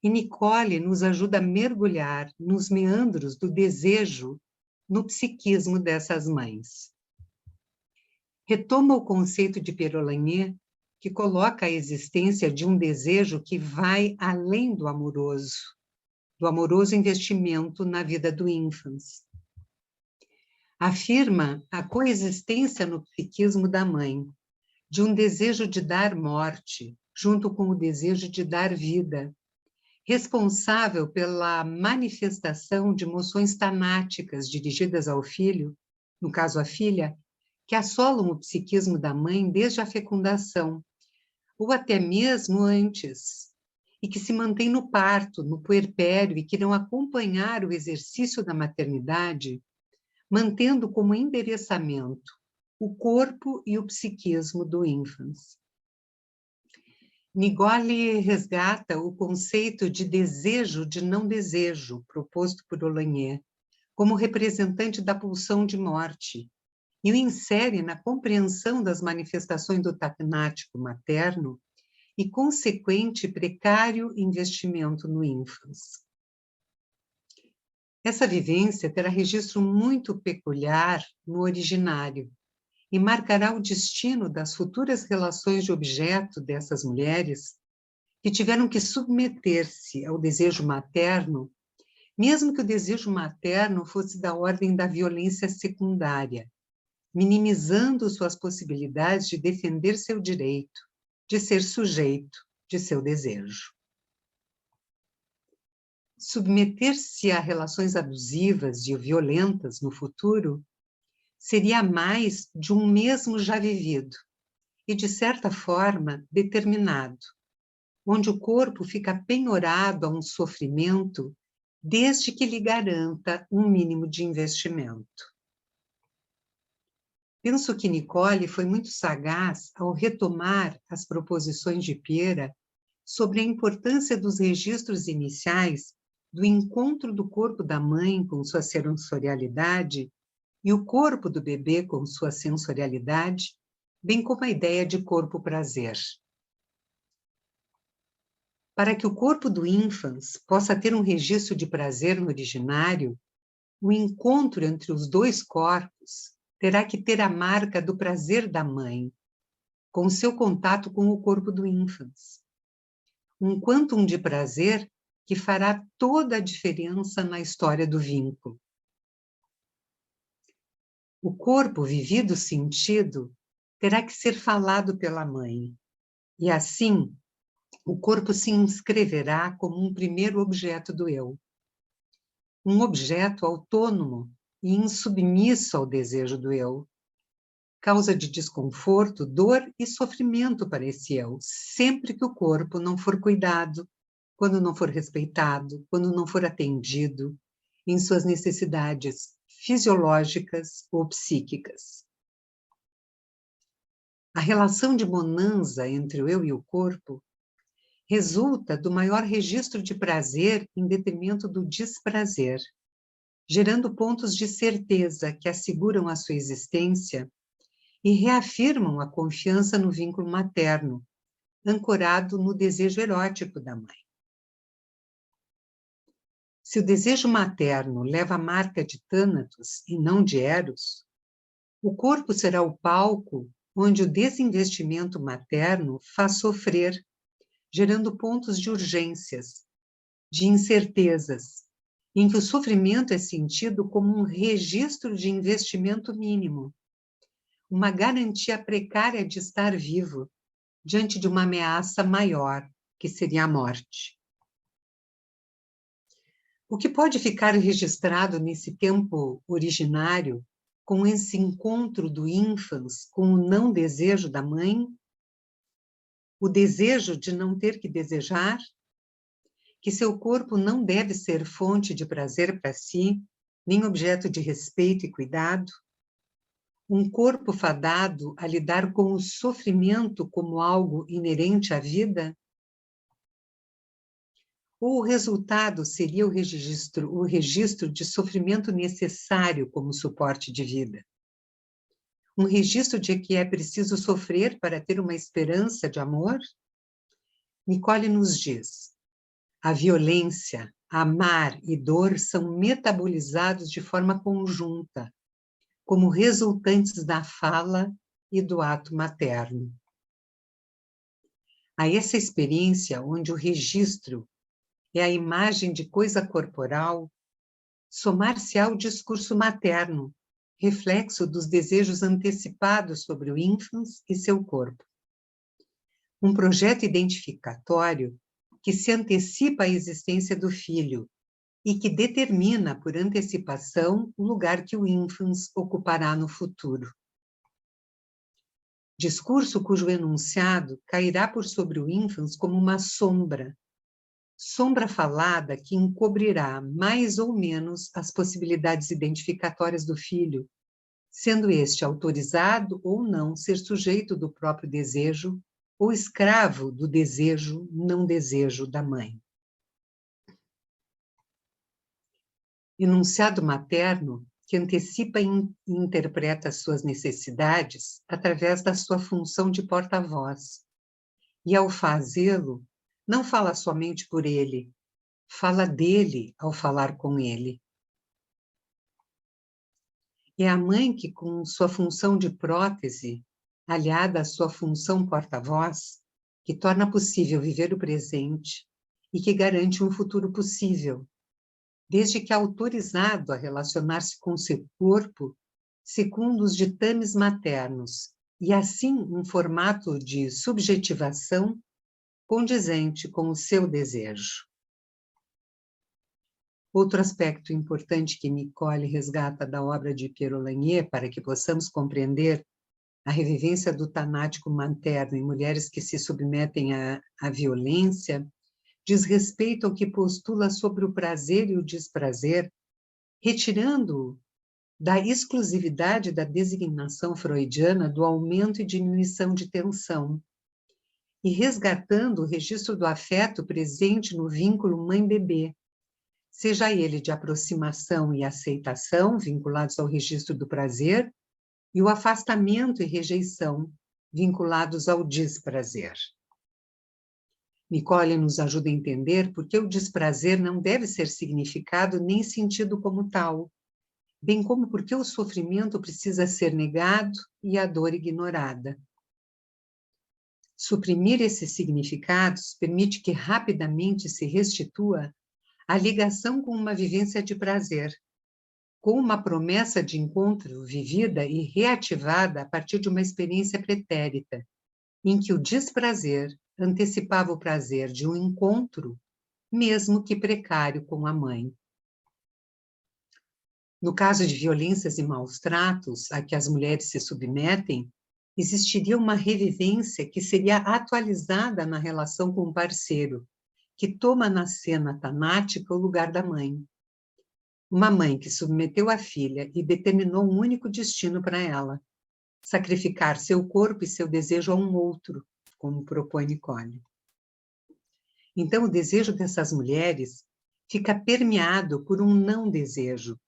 E Nicole nos ajuda a mergulhar nos meandros do desejo no psiquismo dessas mães. Retoma o conceito de Pierre Lanier, que coloca a existência de um desejo que vai além do amoroso investimento na vida do ínfans. Afirma a coexistência no psiquismo da mãe, de um desejo de dar morte, junto com o desejo de dar vida, responsável pela manifestação de emoções tanáticas dirigidas ao filho, no caso a filha, que assolam o psiquismo da mãe desde a fecundação, ou até mesmo antes, e que se mantêm no parto, no puerpério, e que irão acompanhar o exercício da maternidade, mantendo como endereçamento o corpo e o psiquismo do ínfans. Nicole resgata o conceito de desejo de não desejo, proposto por Olanier, como representante da pulsão de morte, e o insere na compreensão das manifestações do tanático materno e consequente precário investimento no ínfans. Essa vivência terá registro muito peculiar no originário e marcará o destino das futuras relações de objeto dessas mulheres que tiveram que submeter-se ao desejo materno, mesmo que o desejo materno fosse da ordem da violência secundária, minimizando suas possibilidades de defender seu direito, de ser sujeito de seu desejo. Submeter-se a relações abusivas e violentas no futuro seria mais de um mesmo já vivido, e, de certa forma, determinado, onde o corpo fica penhorado a um sofrimento desde que lhe garanta um mínimo de investimento. Penso que Nicole foi muito sagaz ao retomar as proposições de Piera sobre a importância dos registros iniciais do encontro do corpo da mãe com sua sensorialidade e o corpo do bebê com sua sensorialidade, bem como a ideia de corpo-prazer. Para que o corpo do ínfans possa ter um registro de prazer no originário, o encontro entre os dois corpos terá que ter a marca do prazer da mãe, com seu contato com o corpo do ínfans. Um quantum de prazer que fará toda a diferença na história do vínculo. O corpo vivido sentido terá que ser falado pela mãe, e assim o corpo se inscreverá como um primeiro objeto do eu. Um objeto autônomo e insubmisso ao desejo do eu. Causa de desconforto, dor e sofrimento para esse eu, sempre que o corpo não for cuidado, quando não for respeitado, quando não for atendido em suas necessidades fisiológicas ou psíquicas. A relação de bonança entre o eu e o corpo resulta do maior registro de prazer em detrimento do desprazer, gerando pontos de certeza que asseguram a sua existência e reafirmam a confiança no vínculo materno, ancorado no desejo erótico da mãe. Se o desejo materno leva a marca de Thanatos e não de Eros, o corpo será o palco onde o desinvestimento materno faz sofrer, gerando pontos de urgências, de incertezas, em que o sofrimento é sentido como um registro de investimento mínimo, uma garantia precária de estar vivo, diante de uma ameaça maior, que seria a morte. O que pode ficar registrado nesse tempo originário, com esse encontro do ínfans com o não desejo da mãe, o desejo de não ter que desejar, que seu corpo não deve ser fonte de prazer para si, nem objeto de respeito e cuidado, um corpo fadado a lidar com o sofrimento como algo inerente à vida? Ou o resultado seria o registro de sofrimento necessário como suporte de vida? Um registro de que é preciso sofrer para ter uma esperança de amor? Nicole nos diz: a violência, amar e dor são metabolizados de forma conjunta, como resultantes da fala e do ato materno. A essa experiência onde o registro é a imagem de coisa corporal, somar-se ao discurso materno, reflexo dos desejos antecipados sobre o ínfans e seu corpo. Um projeto identificatório que se antecipa à existência do filho e que determina, por antecipação, o lugar que o ínfans ocupará no futuro. Discurso cujo enunciado cairá por sobre o ínfans como uma sombra falada que encobrirá mais ou menos as possibilidades identificatórias do filho, sendo este autorizado ou não ser sujeito do próprio desejo ou escravo do desejo, não desejo da mãe. Enunciado materno que antecipa e interpreta as suas necessidades através da sua função de porta-voz. E ao fazê-lo, não fala somente por ele, fala dele ao falar com ele. É a mãe que, com sua função de prótese, aliada à sua função porta-voz, que torna possível viver o presente e que garante um futuro possível, desde que é autorizado a relacionar-se com seu corpo segundo os ditames maternos, e assim um formato de subjetivação condizente com o seu desejo. Outro aspecto importante que Nicole resgata da obra de Pierre Lanier, para que possamos compreender a revivência do tanático materno em mulheres que se submetem à violência, diz respeito ao que postula sobre o prazer e o desprazer, retirando da exclusividade da designação freudiana do aumento e diminuição de tensão, e resgatando o registro do afeto presente no vínculo mãe-bebê, seja ele de aproximação e aceitação, vinculados ao registro do prazer, e o afastamento e rejeição, vinculados ao desprazer. Nicole nos ajuda a entender por que o desprazer não deve ser significado nem sentido como tal, bem como por que o sofrimento precisa ser negado e a dor ignorada. Suprimir esses significados permite que rapidamente se restitua a ligação com uma vivência de prazer, com uma promessa de encontro vivida e reativada a partir de uma experiência pretérita, em que o desprazer antecipava o prazer de um encontro, mesmo que precário, com a mãe. No caso de violências e maus tratos a que as mulheres se submetem, existiria uma revivência que seria atualizada na relação com o parceiro, que toma na cena tanática o lugar da mãe. Uma mãe que submeteu a filha e determinou um único destino para ela: sacrificar seu corpo e seu desejo a um outro, como propõe Nicole. Então, o desejo dessas mulheres fica permeado por um não desejo,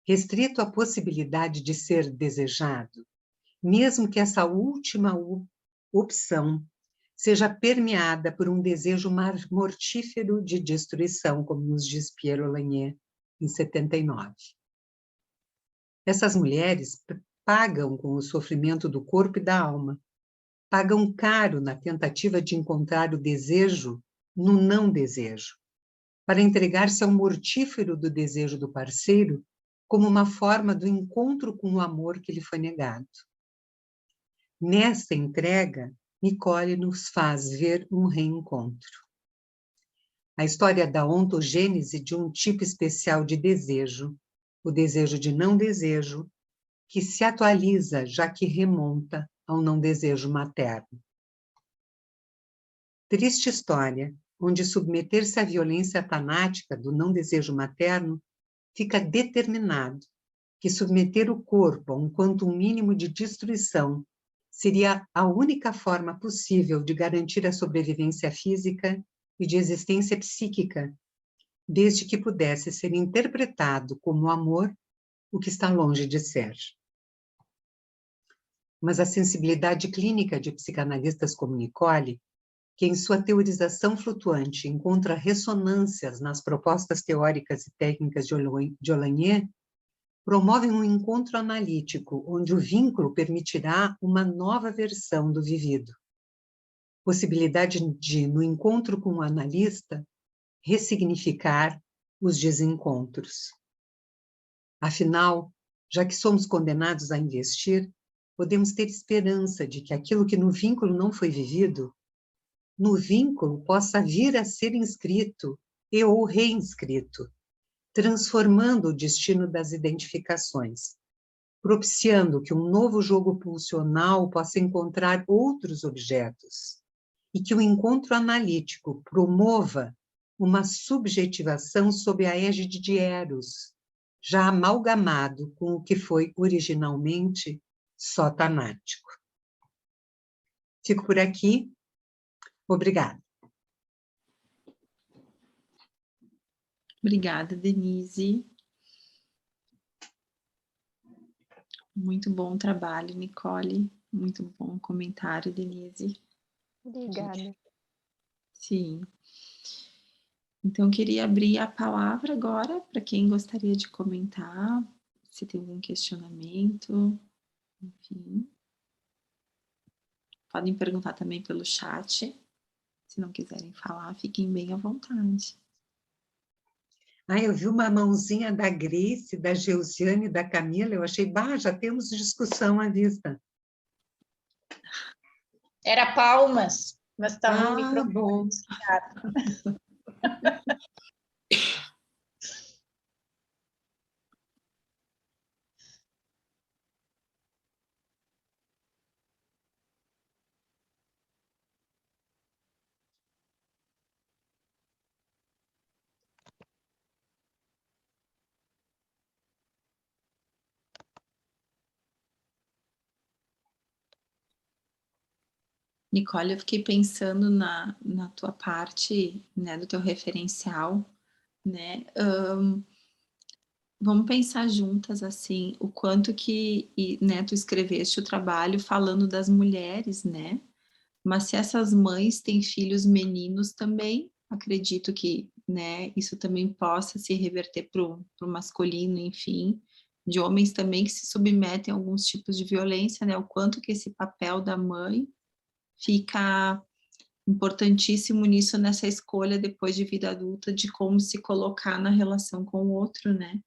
restrito à possibilidade de ser desejado, mesmo que essa última opção seja permeada por um desejo mortífero de destruição, como nos diz Pierre Lanier, em 79. Essas mulheres pagam com o sofrimento do corpo e da alma, pagam caro na tentativa de encontrar o desejo no não desejo, para entregar-se ao mortífero do desejo do parceiro como uma forma do encontro com o amor que lhe foi negado. Nessa entrega, Nicole nos faz ver um reencontro. A história da ontogênese de um tipo especial de desejo, o desejo de não desejo, que se atualiza, já que remonta ao não desejo materno. Triste história, onde submeter-se à violência tanática do não desejo materno fica determinado que submeter o corpo a um quantum mínimo de destruição seria a única forma possível de garantir a sobrevivência física e de existência psíquica, desde que pudesse ser interpretado como amor o que está longe de ser. Mas a sensibilidade clínica de psicanalistas como Nicole, que em sua teorização flutuante encontra ressonâncias nas propostas teóricas e técnicas de Olanier, promovem um encontro analítico, onde o vínculo permitirá uma nova versão do vivido. Possibilidade de, no encontro com o analista, ressignificar os desencontros. Afinal, já que somos condenados a investir, podemos ter esperança de que aquilo que no vínculo não foi vivido, no vínculo possa vir a ser inscrito e ou reinscrito, transformando o destino das identificações, propiciando que um novo jogo pulsional possa encontrar outros objetos, e que o encontro analítico promova uma subjetivação sob a égide de Eros, já amalgamado com o que foi originalmente só tanático. Fico por aqui. Obrigada. Obrigada, Denise. Muito bom trabalho, Nicole. Muito bom comentário, Denise. Obrigada. Sim. Então, eu queria abrir a palavra agora para quem gostaria de comentar, se tem algum questionamento, enfim. Podem perguntar também pelo chat. Se não quiserem falar, fiquem bem à vontade. Eu vi uma mãozinha da Grace, da Geusiane, da Camila, eu achei, já temos discussão à vista. Era palmas, mas estava no microfone. Bom. Nicole, eu fiquei pensando na tua parte, né, do teu referencial, né, vamos pensar juntas, assim, o quanto que, né, tu escreveste o trabalho falando das mulheres, né, mas se essas mães têm filhos meninos também, acredito que, né, isso também possa se reverter pro masculino, enfim, de homens também que se submetem a alguns tipos de violência, né, o quanto que esse papel da mãe fica importantíssimo nisso, nessa escolha depois de vida adulta, de como se colocar na relação com o outro, né.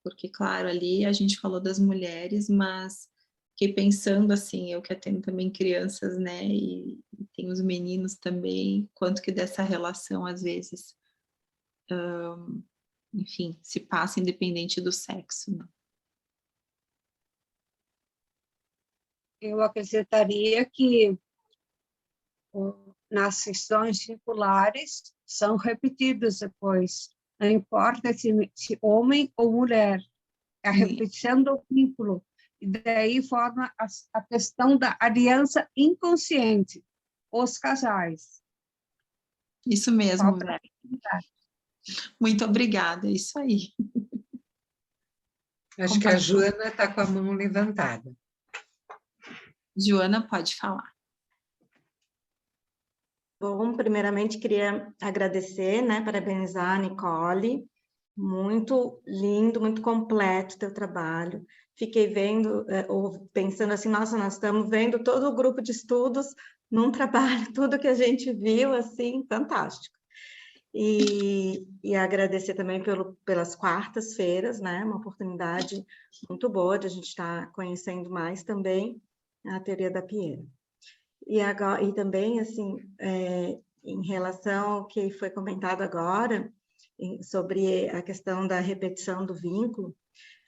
Porque, claro, ali a gente falou das mulheres, mas fiquei pensando, assim, eu que atendo também crianças, né, e tem os meninos também, quanto que dessa relação, às vezes, enfim, se passa independente do sexo, né. Eu acrescentaria que nas sessões circulares são repetidos depois. Não importa se homem ou mulher, é a repetição do vínculo. E daí forma a questão da aliança inconsciente, os casais. Isso mesmo, Falta Vera. atividade. Muito obrigada, é isso aí. Acho que a Joana está com a mão levantada. Joana, pode falar. Bom, primeiramente queria agradecer, né, parabenizar a Nicole, muito lindo, muito completo o teu trabalho. Fiquei vendo, ou pensando assim, nossa, nós estamos vendo todo o grupo de estudos num trabalho, tudo que a gente viu, assim, fantástico. E agradecer também pelas quartas-feiras, né, uma oportunidade muito boa de a gente estar conhecendo mais também a teoria da Piera. E também, assim, em relação ao que foi comentado agora, sobre a questão da repetição do vínculo,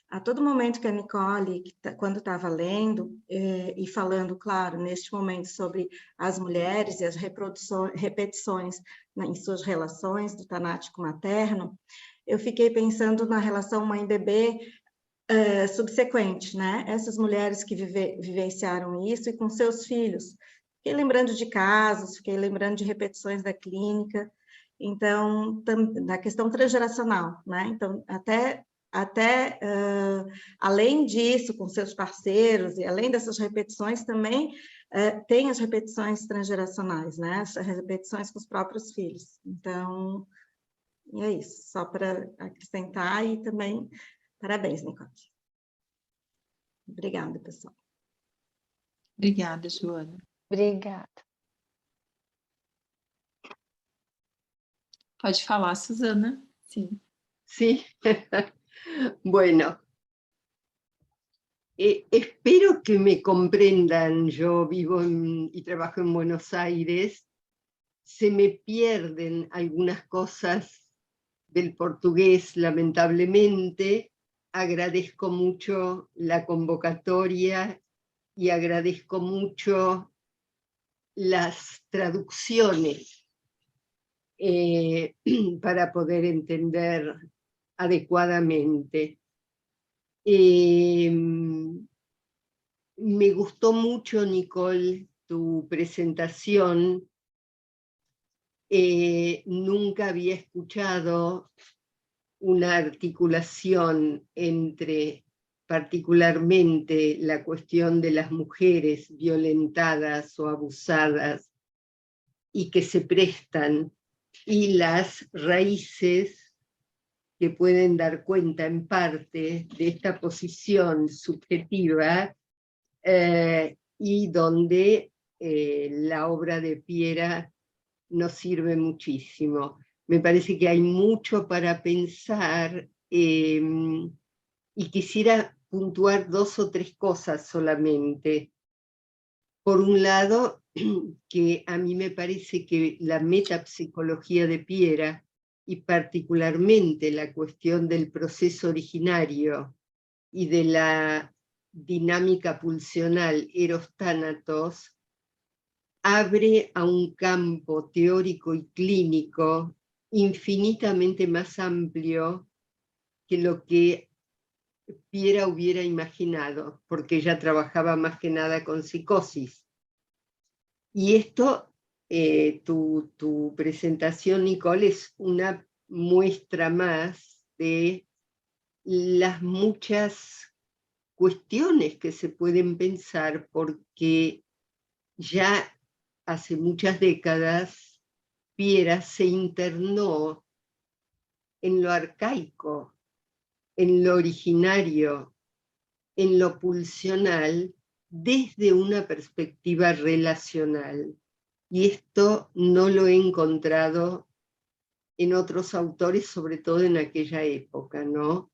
a todo momento que a Nicole, quando estava lendo, e falando, claro, neste momento sobre as mulheres e as repetições em suas relações do tanático materno, eu fiquei pensando na relação mãe-bebê subsequente, né? Essas mulheres que vivenciaram isso e com seus filhos. Fiquei lembrando de casos, fiquei lembrando de repetições da clínica, então, da questão transgeracional, né? Então, até além disso, com seus parceiros, e além dessas repetições, também tem as repetições transgeracionais, né? As repetições com os próprios filhos. Então, é isso, só para acrescentar e também parabéns, Nicole. Obrigada, pessoal. Obrigada, Joana. Obrigada. Pode falar, Susana. Sim. Sí, bueno, espero que me comprendan. Yo vivo y trabajo en Buenos Aires. Se me pierden algunas cosas del portugués, lamentablemente. Agradezco mucho la convocatoria y agradezco mucho las traducciones para poder entender adecuadamente. Me gustó mucho, Nicole, tu presentación. Nunca había escuchado una articulación entre particularmente la cuestión de las mujeres violentadas o abusadas y que se prestan, y las raíces que pueden dar cuenta en parte de esta posición subjetiva, y donde la obra de Piera nos sirve muchísimo. Me parece que hay mucho para pensar, y quisiera puntuar 2 o 3 cosas solamente. Por un lado, que a mí me parece que la metapsicología de Piera, y particularmente la cuestión del proceso originario y de la dinámica pulsional eros-tánatos, abre a un campo teórico y clínico infinitamente más amplio que lo que Piera hubiera imaginado, porque ella trabajaba más que nada con psicosis. Y esto, tu presentación, Nicole, es una muestra más de las muchas cuestiones que se pueden pensar, porque ya hace muchas décadas Piera se internó en lo arcaico, en lo originario, en lo pulsional, desde una perspectiva relacional. Y esto no lo he encontrado en otros autores, sobre todo en aquella época, ¿no?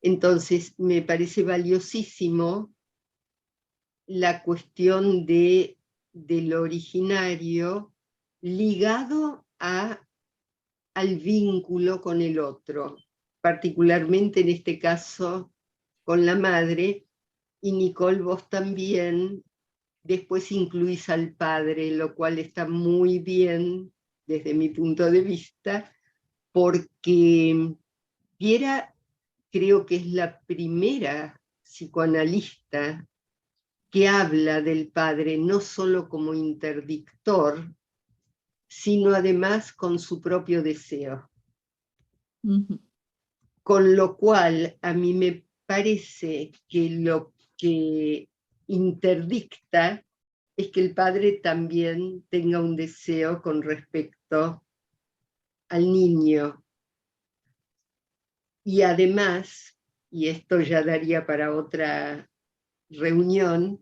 Entonces, me parece valiosísimo la cuestión de lo originario ligado al vínculo con el otro, particularmente en este caso con la madre, y Nicole, vos también después incluís al padre, lo cual está muy bien desde mi punto de vista, porque Piera creo que es la primera psicoanalista que habla del padre no solo como interdictor, sino además con su propio deseo. Con lo cual a mí me parece que lo que interdicta es que el padre también tenga un deseo con respecto al niño. Y además, y esto ya daría para otra reunión,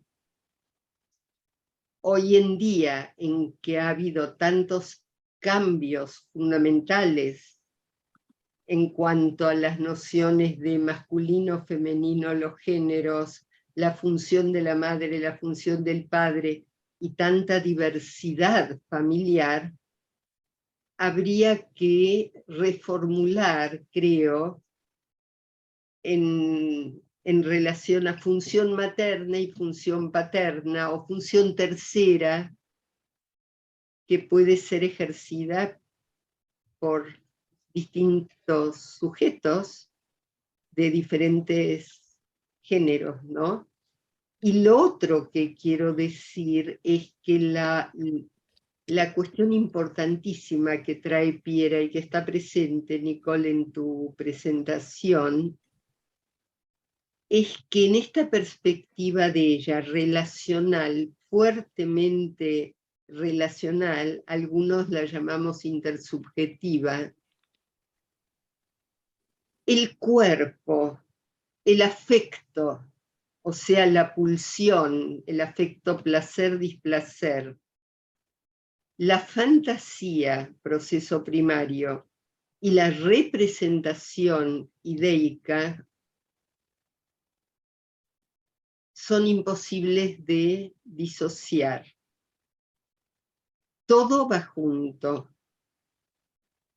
hoy en día en que ha habido tantos cambios fundamentales en cuanto a las nociones de masculino, femenino, los géneros, la función de la madre, la función del padre y tanta diversidad familiar, habría que reformular, creo, en relación a función materna y función paterna, o función tercera, que puede ser ejercida por distintos sujetos de diferentes géneros, ¿no? Y lo otro que quiero decir es que la cuestión importantísima que trae Piera y que está presente, Nicole, en tu presentación, es que en esta perspectiva de ella relacional, fuertemente relacional, algunos la llamamos intersubjetiva, el cuerpo, el afecto, o sea, la pulsión, el afecto placer-displacer, la fantasía, proceso primario, y la representación ideica son imposibles de disociar. Todo va junto.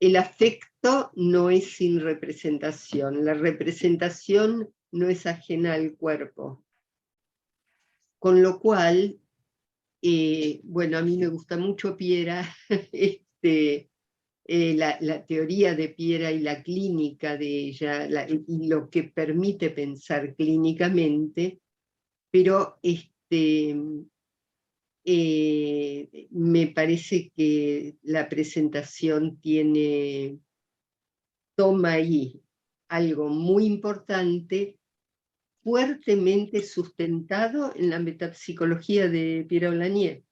El afecto no es sin representación, la representación no es ajena al cuerpo. Con lo cual, bueno, a mí me gusta mucho Piera, la teoría de Piera y la clínica de ella, y lo que permite pensar clínicamente, pero me parece que la presentación toma ahí algo muy importante, fuertemente sustentado en la metapsicología de Pierre Olanier,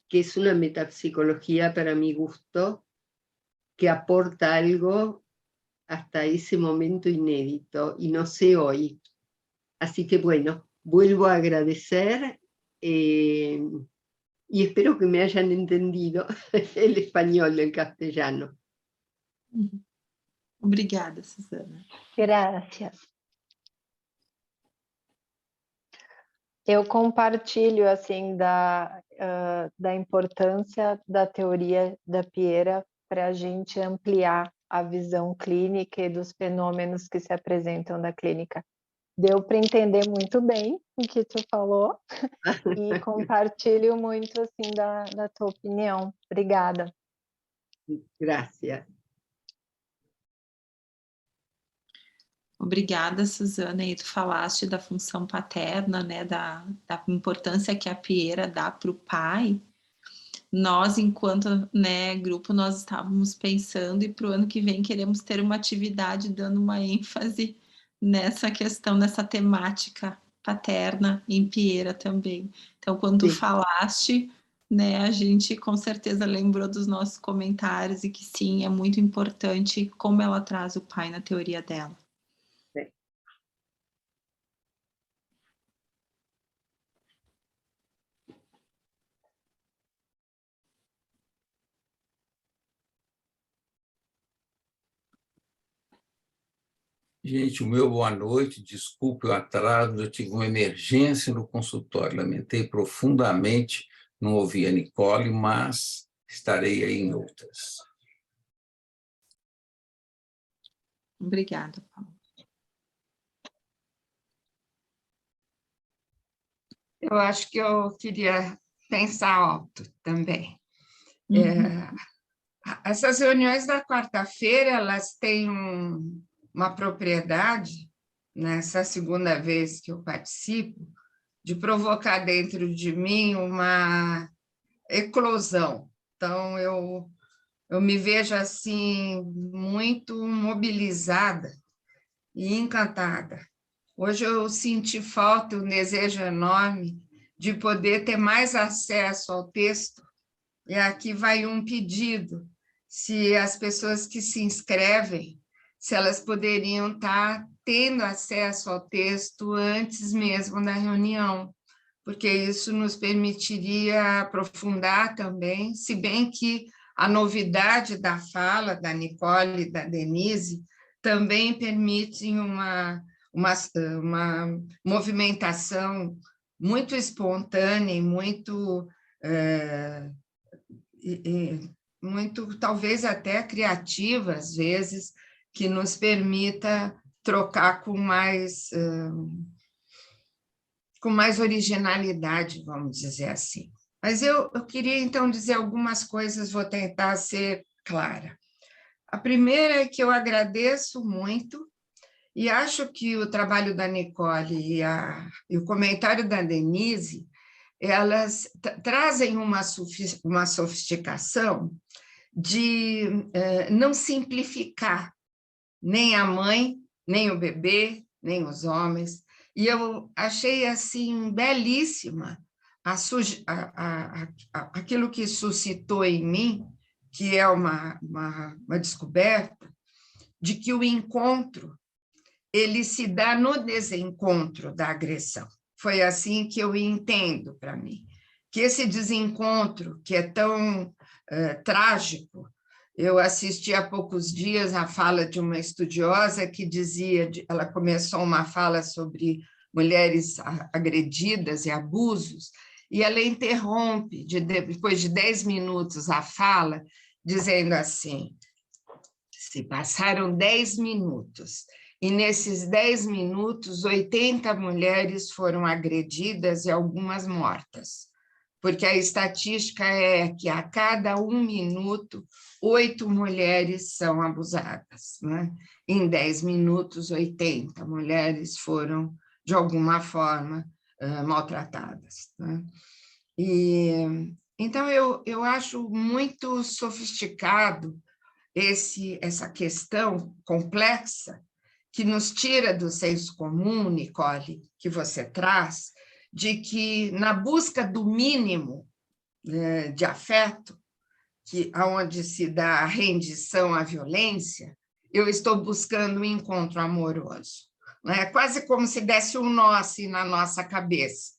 que es una metapsicología para mi gusto, que aporta algo hasta ese momento inédito, y no sé hoy. Así que bueno, vuelvo a agradecer y espero que me hayan entendido el español, el castellano. Obrigada, Susana. Gracias. Eu compartilho, assim, da importância da teoria da Piera para a gente ampliar a visão clínica e dos fenômenos que se apresentam da clínica. Deu para entender muito bem o que tu falou e compartilho muito, assim, da tua opinião. Obrigada. Gracias. Obrigada, Suzana, e tu falaste da função paterna, né, da importância que a Pieira dá para o pai. Nós, enquanto, né, grupo, nós estávamos pensando e para o ano que vem queremos ter uma atividade dando uma ênfase nessa questão, nessa temática paterna em Pieira também. Então, quando tu falaste, né, a gente com certeza lembrou dos nossos comentários e que sim, é muito importante como ela traz o pai na teoria dela. Gente, o meu boa noite, desculpe o atraso, eu tive uma emergência no consultório, lamentei profundamente, não ouvi a Nicole, mas estarei aí em outras. Obrigada, Paulo. Eu acho que eu queria pensar alto também. Essas reuniões da quarta-feira, elas têm uma propriedade, nessa segunda vez que eu participo, de provocar dentro de mim uma eclosão. Então, eu me vejo assim muito mobilizada e encantada. Hoje eu senti falta, um desejo enorme de poder ter mais acesso ao texto. E aqui vai um pedido, se as pessoas que se inscrevem, se elas poderiam estar tendo acesso ao texto antes mesmo da reunião, porque isso nos permitiria aprofundar também, se bem que a novidade da fala da Nicole e da Denise também permite uma movimentação muito espontânea e muito, muito, talvez até criativa, às vezes, que nos permita trocar com mais originalidade, vamos dizer assim. Mas eu queria, então, dizer algumas coisas, vou tentar ser clara. A primeira é que eu agradeço muito e acho que o trabalho da Nicole e o comentário da Denise, elas trazem uma sofisticação de não simplificar nem a mãe, nem o bebê, nem os homens. E eu achei assim belíssima aquilo que suscitou em mim, que é uma descoberta, de que o encontro ele se dá no desencontro da agressão. Foi assim que eu entendo para mim. Que esse desencontro, que é tão trágico, eu assisti há poucos dias a fala de uma estudiosa que dizia, ela começou uma fala sobre mulheres agredidas e abusos, e ela interrompe, depois de 10 minutos, a fala, dizendo assim, se passaram 10 minutos, e nesses 10 minutos, 80 mulheres foram agredidas e algumas mortas, porque a estatística é que a cada 1 minuto, 8 mulheres são abusadas, né? Em 10 minutos, 80 mulheres foram, de alguma forma, maltratadas, né? Então, eu acho muito sofisticado essa questão complexa que nos tira do senso comum, Nicole, que você traz, de que na busca do mínimo de afeto, onde se dá a rendição à violência, eu estou buscando um encontro amoroso. É quase como se desse um nó assim na nossa cabeça,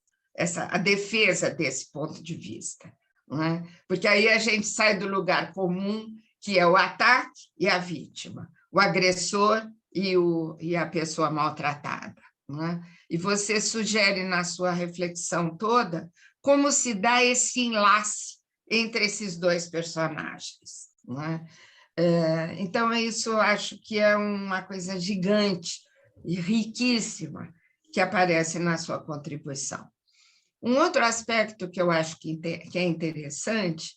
a defesa desse ponto de vista. Não é? Porque aí a gente sai do lugar comum, que é o ataque e a vítima, o agressor e a pessoa maltratada. Não é? E você sugere na sua reflexão toda como se dá esse enlace entre esses dois personagens. Não é? Então, isso eu acho que é uma coisa gigante e riquíssima que aparece na sua contribuição. Um outro aspecto que eu acho que é interessante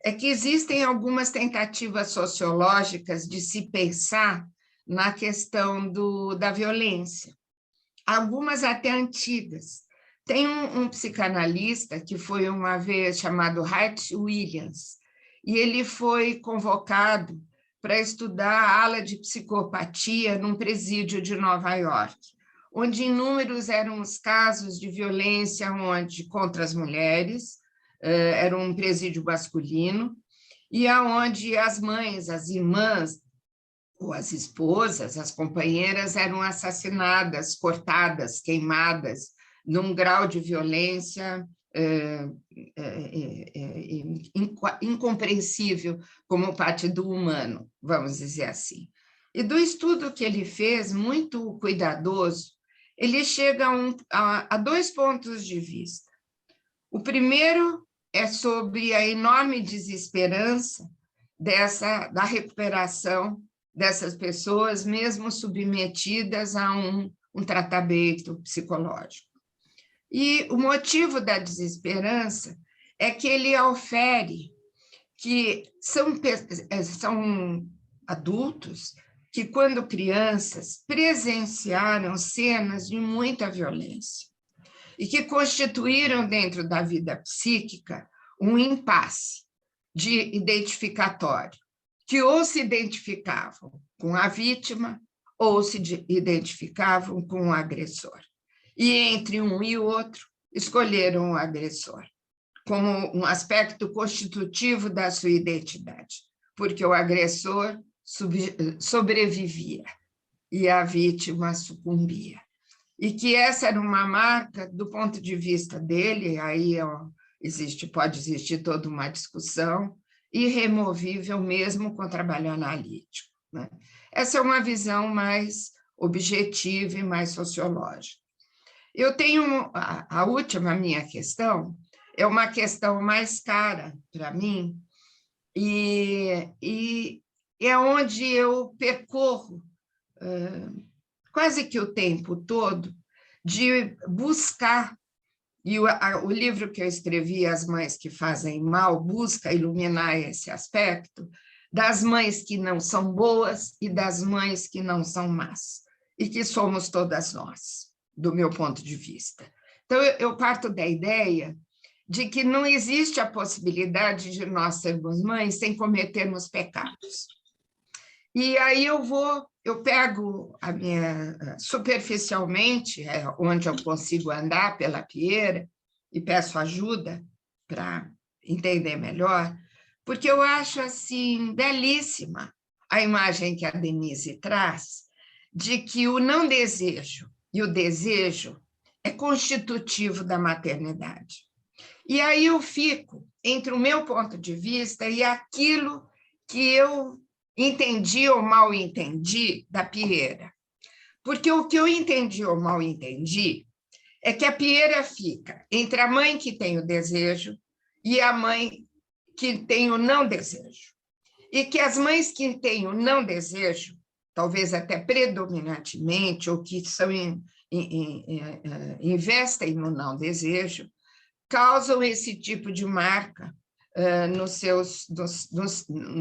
é que existem algumas tentativas sociológicas de se pensar na questão da violência, algumas até antigas. Tem um psicanalista que foi uma vez chamado Hart Williams, e ele foi convocado para estudar a ala de psicopatia num presídio de Nova York, onde inúmeros eram os casos de violência contra as mulheres, era um presídio masculino, e aonde as mães, as irmãs, ou as esposas, as companheiras eram assassinadas, cortadas, queimadas, num grau de violência incompreensível como parte do humano, vamos dizer assim. E do estudo que ele fez, muito cuidadoso, ele chega a 2 pontos de vista. O primeiro é sobre a enorme desesperança da recuperação dessas pessoas, mesmo submetidas a um tratamento psicológico. E o motivo da desesperança é que ele ofere que são adultos que, quando crianças, presenciaram cenas de muita violência e que constituíram dentro da vida psíquica um impasse identificatório, que ou se identificavam com a vítima ou se identificavam com o agressor. E entre um e outro, escolheram o agressor como um aspecto constitutivo da sua identidade, porque o agressor sobrevivia e a vítima sucumbia. E que essa era uma marca, do ponto de vista dele, aí pode existir toda uma discussão, irremovível mesmo com o trabalho analítico, né? Essa é uma visão mais objetiva e mais sociológica. Eu tenho a última minha questão, é uma questão mais cara para mim, e é onde eu percorro quase que o tempo todo de buscar, e o livro que eu escrevi, As Mães que Fazem Mal, busca iluminar esse aspecto das mães que não são boas e das mães que não são más, e que somos todas nós, do meu ponto de vista. Então, eu parto da ideia de que não existe a possibilidade de nós sermos mães sem cometermos pecados. E aí eu pego a minha, superficialmente, onde eu consigo andar pela pieira, e peço ajuda para entender melhor, porque eu acho assim belíssima a imagem que a Denise traz de que o não desejo e o desejo é constitutivo da maternidade. E aí eu fico entre o meu ponto de vista e aquilo que eu entendi ou mal entendi da Pieira. Porque o que eu entendi ou mal entendi é que a Pieira fica entre a mãe que tem o desejo e a mãe que tem o não desejo. E que as mães que têm o não desejo, talvez até predominantemente, ou que investem no não desejo, causam esse tipo de marca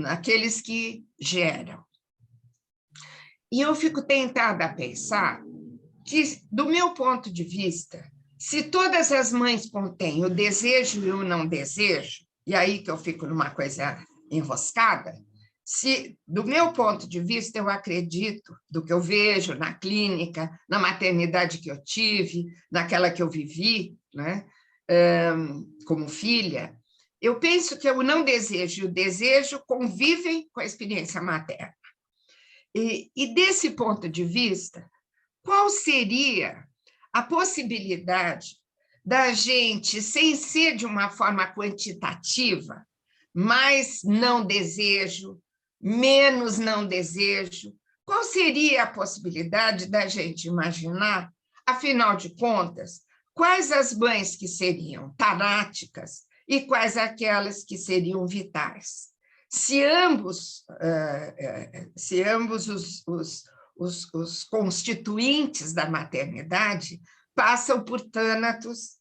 naqueles que geram. E eu fico tentada a pensar que, do meu ponto de vista, se todas as mães contêm o desejo e o não desejo, e aí que eu fico numa coisa enroscada, se, do meu ponto de vista, eu acredito, do que eu vejo na clínica, na maternidade que eu tive, naquela que eu vivi, né, como filha, eu penso que o não desejo e o desejo convivem com a experiência materna. E desse ponto de vista, qual seria a possibilidade da gente, sem ser de uma forma quantitativa, mais não desejo, menos não desejo, qual seria a possibilidade da gente imaginar, afinal de contas, quais as mães que seriam tanáticas e quais aquelas que seriam vitais? Se ambos os constituintes da maternidade passam por tânatos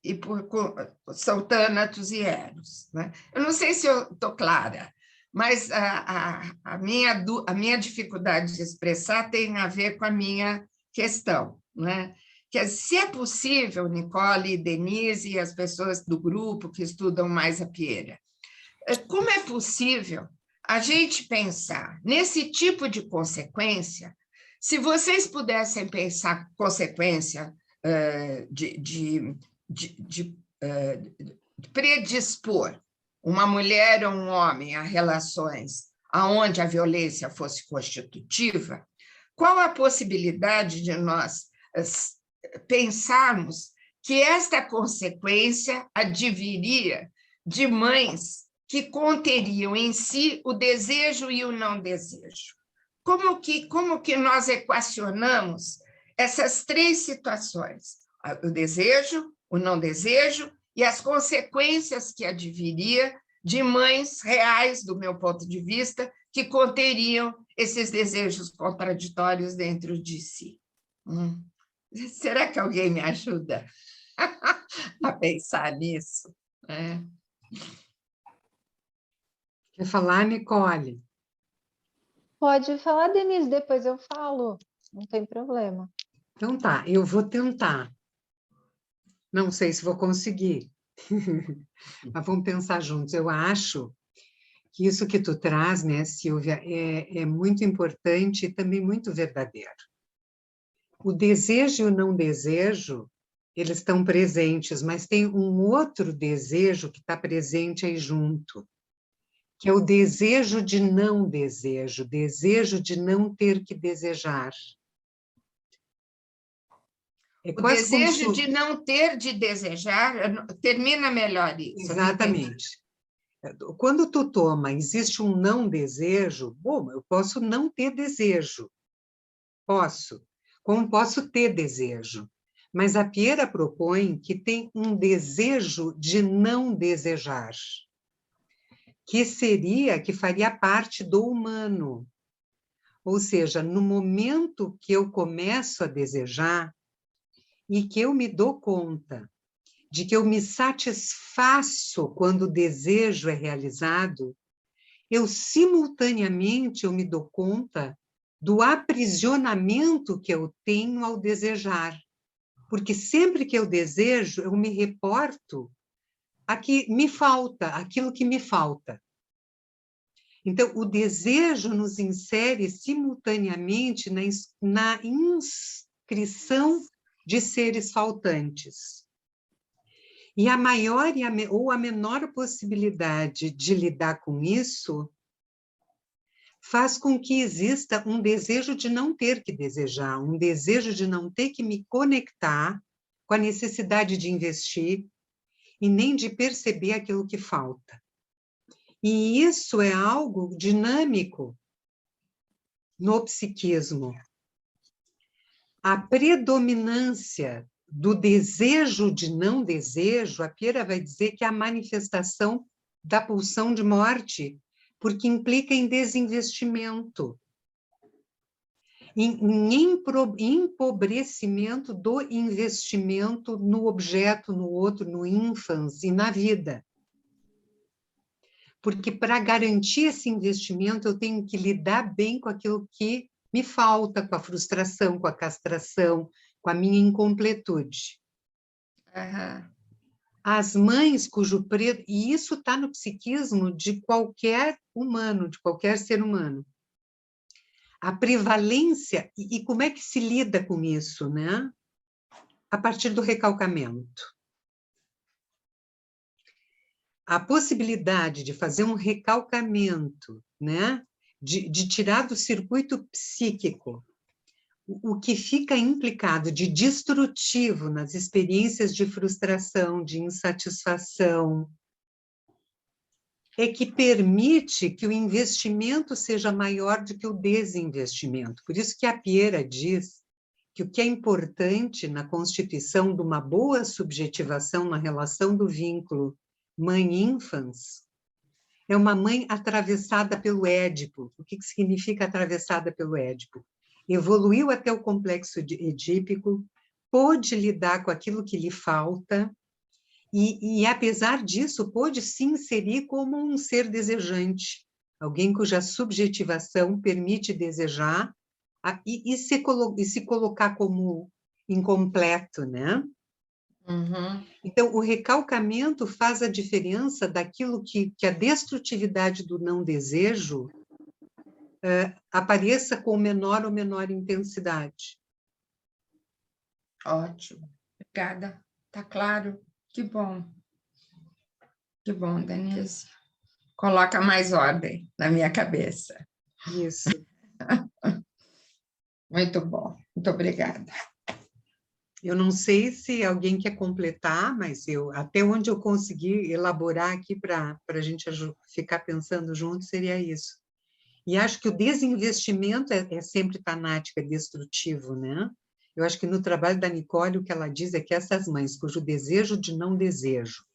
são tânatos e eros, né? Eu não sei se eu estou clara, mas a minha dificuldade de expressar tem a ver com a minha questão, né? Que se é possível, Nicole, Denise e as pessoas do grupo que estudam mais a Piera, como é possível a gente pensar nesse tipo de consequência? Se vocês pudessem pensar consequência de predispor uma mulher ou um homem a relações onde a violência fosse constitutiva, qual a possibilidade de nós pensarmos que esta consequência adviria de mães que conteriam em si o desejo e o não desejo? Como que nós equacionamos essas três situações? O desejo, o não desejo e as consequências que adviria de mães reais, do meu ponto de vista, que conteriam esses desejos contraditórios dentro de si. Será que alguém me ajuda a pensar nisso? Quer falar, Nicole? Pode falar, Denise, depois eu falo, não tem problema. Então tá, eu vou tentar. Não sei se vou conseguir, mas vamos pensar juntos. Eu acho que isso que tu traz, né, Silvia, é muito importante e também muito verdadeiro. O desejo e o não desejo, eles estão presentes, mas tem um outro desejo que está presente aí junto, que é o desejo de não desejo, desejo de não ter que desejar. O desejo de não ter de desejar, termina melhor isso. Exatamente. Quando tu toma, existe um não desejo, bom, eu posso não ter desejo. Posso. Como posso ter desejo? Mas a Piera propõe que tem um desejo de não desejar, que faria parte do humano. Ou seja, no momento que eu começo a desejar e que eu me dou conta de que eu me satisfaço quando o desejo é realizado, simultaneamente eu me dou conta do aprisionamento que eu tenho ao desejar. Porque sempre que eu desejo, eu me reporto a que me falta, aquilo que me falta. Então, o desejo nos insere simultaneamente na inscrição de seres faltantes. E a maior ou a menor possibilidade de lidar com isso faz com que exista um desejo de não ter que desejar, um desejo de não ter que me conectar com a necessidade de investir e nem de perceber aquilo que falta. E isso é algo dinâmico no psiquismo. A predominância do desejo de não desejo, a Piera vai dizer que é a manifestação da pulsão de morte, porque implica em desinvestimento, em empobrecimento do investimento no objeto, no outro, no ínfans e na vida. Porque para garantir esse investimento, eu tenho que lidar bem com aquilo que me falta, com a frustração, com a castração, com a minha incompletude. As mães cujo e isso está no psiquismo de qualquer humano, de qualquer ser humano. A prevalência, e como é que se lida com isso, né? A partir do recalcamento. A possibilidade de fazer um recalcamento, né? De tirar do circuito psíquico o que fica implicado de destrutivo nas experiências de frustração, de insatisfação, é que permite que o investimento seja maior do que o desinvestimento. Por isso que a Piera diz que o que é importante na constituição de uma boa subjetivação na relação do vínculo mãe-ínfans é uma mãe atravessada pelo Édipo. O que significa atravessada pelo Édipo? Evoluiu até o complexo edípico, pôde lidar com aquilo que lhe falta, e apesar disso, pôde se inserir como um ser desejante, alguém cuja subjetivação permite desejar e se colocar como incompleto, né? Uhum. Então, o recalcamento faz a diferença daquilo que a destrutividade do não desejo apareça com menor ou menor intensidade. Ótimo, obrigada. Tá claro? Que bom. Que bom, Denise. Coloca mais ordem na minha cabeça. Isso. Muito bom, muito obrigada. Eu não sei se alguém quer completar, mas até onde eu consegui elaborar aqui para a gente ficar pensando junto seria isso. E acho que o desinvestimento é sempre tanático, é destrutivo, né? Eu acho que no trabalho da Nicole o que ela diz é que essas mães cujo desejo de não desejo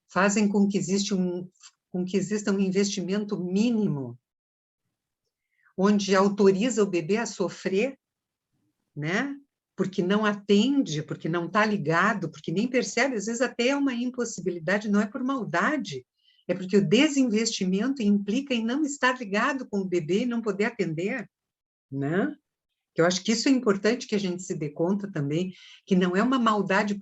fazem com que exista um investimento mínimo onde autoriza o bebê a sofrer, né? Porque não atende, porque não está ligado, porque nem percebe, às vezes até é uma impossibilidade, não é por maldade, é porque o desinvestimento implica em não estar ligado com o bebê e não poder atender, né? Eu acho que isso é importante que a gente se dê conta também, que não é uma maldade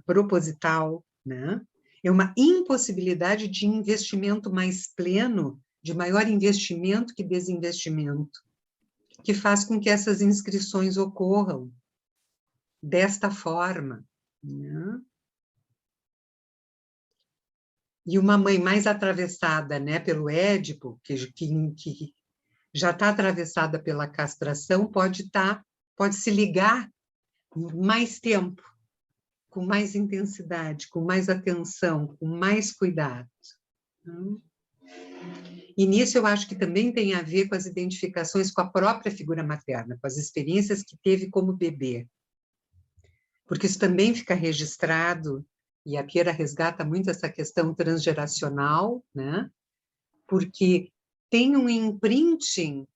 proposital, né? É uma impossibilidade de investimento mais pleno, de maior investimento que desinvestimento, que faz com que essas inscrições ocorram desta forma, né? E uma mãe mais atravessada, né, pelo Édipo, que já está atravessada pela castração, pode se ligar mais tempo, com mais intensidade, com mais atenção, com mais cuidado. E nisso eu acho que também tem a ver com as identificações com a própria figura materna, com as experiências que teve como bebê. Porque isso também fica registrado, e a Piera resgata muito essa questão transgeracional, né? Porque tem um imprinting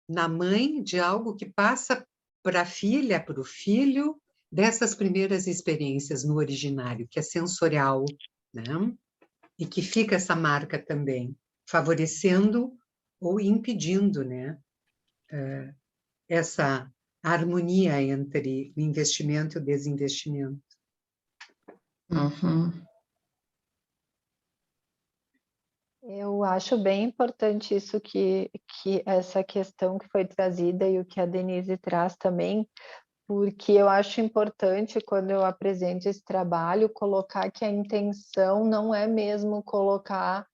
na mãe de algo que passa para a filha, para o filho, dessas primeiras experiências no originário, que é sensorial, né? E que fica essa marca também, favorecendo ou impedindo, né? Essa harmonia entre o investimento e o desinvestimento. Uhum. Eu acho bem importante isso que essa questão que foi trazida e o que a Denise traz também, porque eu acho importante, quando eu apresento esse trabalho, colocar que a intenção não é mesmo colocar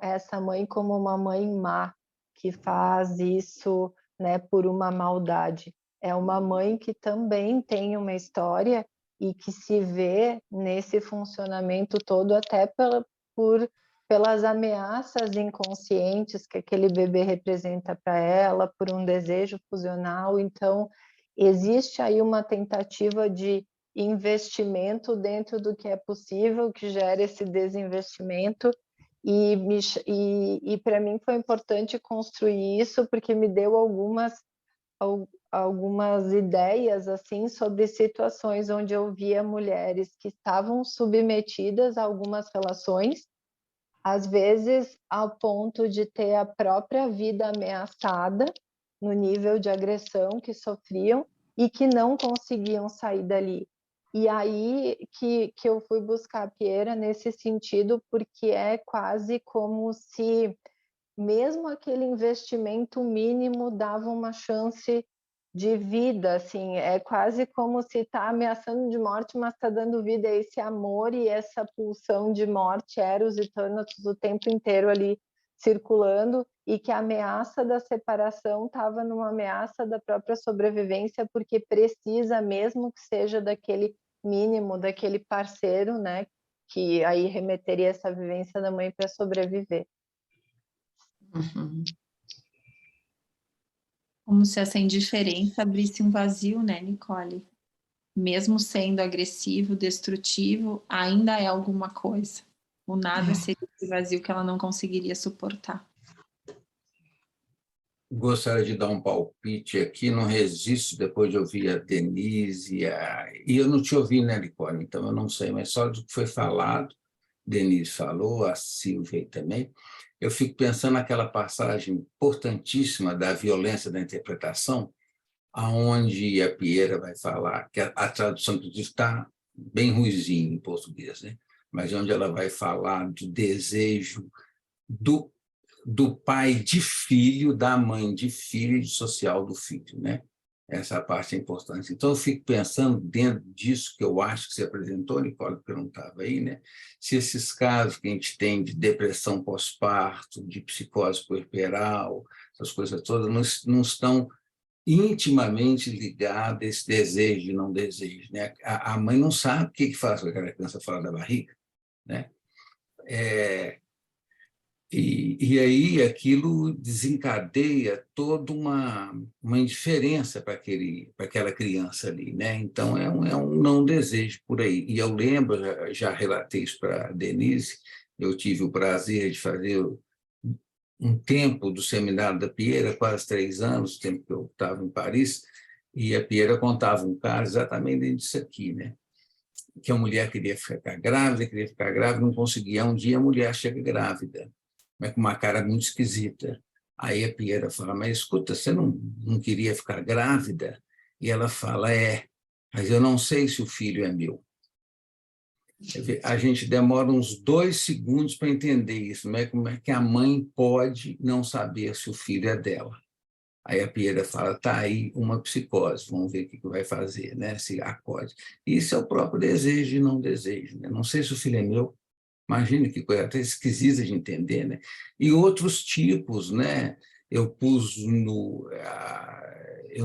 essa mãe como uma mãe má, que faz isso, né, por uma maldade. É uma mãe que também tem uma história e que se vê nesse funcionamento todo até pelas ameaças inconscientes que aquele bebê representa para ela, por um desejo fusional. Então, existe aí uma tentativa de investimento dentro do que é possível, que gera esse desinvestimento, e para mim foi importante construir isso, porque me deu algumas ideias assim sobre situações onde eu via mulheres que estavam submetidas a algumas relações, às vezes ao ponto de ter a própria vida ameaçada no nível de agressão que sofriam e que não conseguiam sair dali. E aí que eu fui buscar a Piera nesse sentido, porque é quase como se mesmo aquele investimento mínimo dava uma chance de vida, assim, é quase como se está ameaçando de morte, mas está dando vida a esse amor e essa pulsão de morte, Eros e Thanatos, o tempo inteiro ali circulando, e que a ameaça da separação estava numa ameaça da própria sobrevivência, porque precisa, mesmo que seja daquele mínimo, daquele parceiro, né, que aí remeteria essa vivência da mãe para sobreviver. Uhum. Como se essa indiferença abrisse um vazio, né, Nicole? Mesmo sendo agressivo, destrutivo, ainda é alguma coisa. O nada seria esse vazio que ela não conseguiria suportar. Gostaria de dar um palpite aqui, não resisto, depois de ouvir a Denise, e eu não te ouvi, né, Nicole? Então eu não sei, mas só do que foi falado, Denise falou, a Silvia também, eu fico pensando naquela passagem importantíssima da violência da interpretação, aonde a Piera vai falar, que a tradução que está bem ruizinho em português, né? Mas onde ela vai falar do desejo do pai de filho, da mãe de filho e do social do filho, né? Essa parte é importante. Então, eu fico pensando, dentro disso que eu acho que você apresentou, Nicole, porque eu não estava aí, né? Se esses casos que a gente tem de depressão pós-parto, de psicose puerperal, essas coisas todas, não estão intimamente ligadas a esse desejo e não desejo, né? A mãe não sabe o que faz com aquela criança fora da barriga, né? E aí aquilo desencadeia toda uma indiferença para aquela criança ali, né? Então, é um não desejo por aí. E eu lembro, já relatei isso para a Denise, eu tive o prazer de fazer um tempo do seminário da Piera, quase 3 anos, tempo que eu estava em Paris, e a Piera contava um caso exatamente disso aqui, né? Que a mulher queria ficar grávida, não conseguia. Um dia a mulher chega grávida, mas com uma cara muito esquisita. Aí a Piera fala, mas escuta, você não queria ficar grávida? E ela fala, mas eu não sei se o filho é meu. A gente demora uns 2 segundos para entender isso, né? Como é que a mãe pode não saber se o filho é dela? Aí a Piera fala, está aí uma psicose, vamos ver o que vai fazer, né? Se acode. Isso é o próprio desejo e não desejo, né? Não sei se o filho é meu, imagina que coisa até esquisita de entender, né? E outros tipos, né? Eu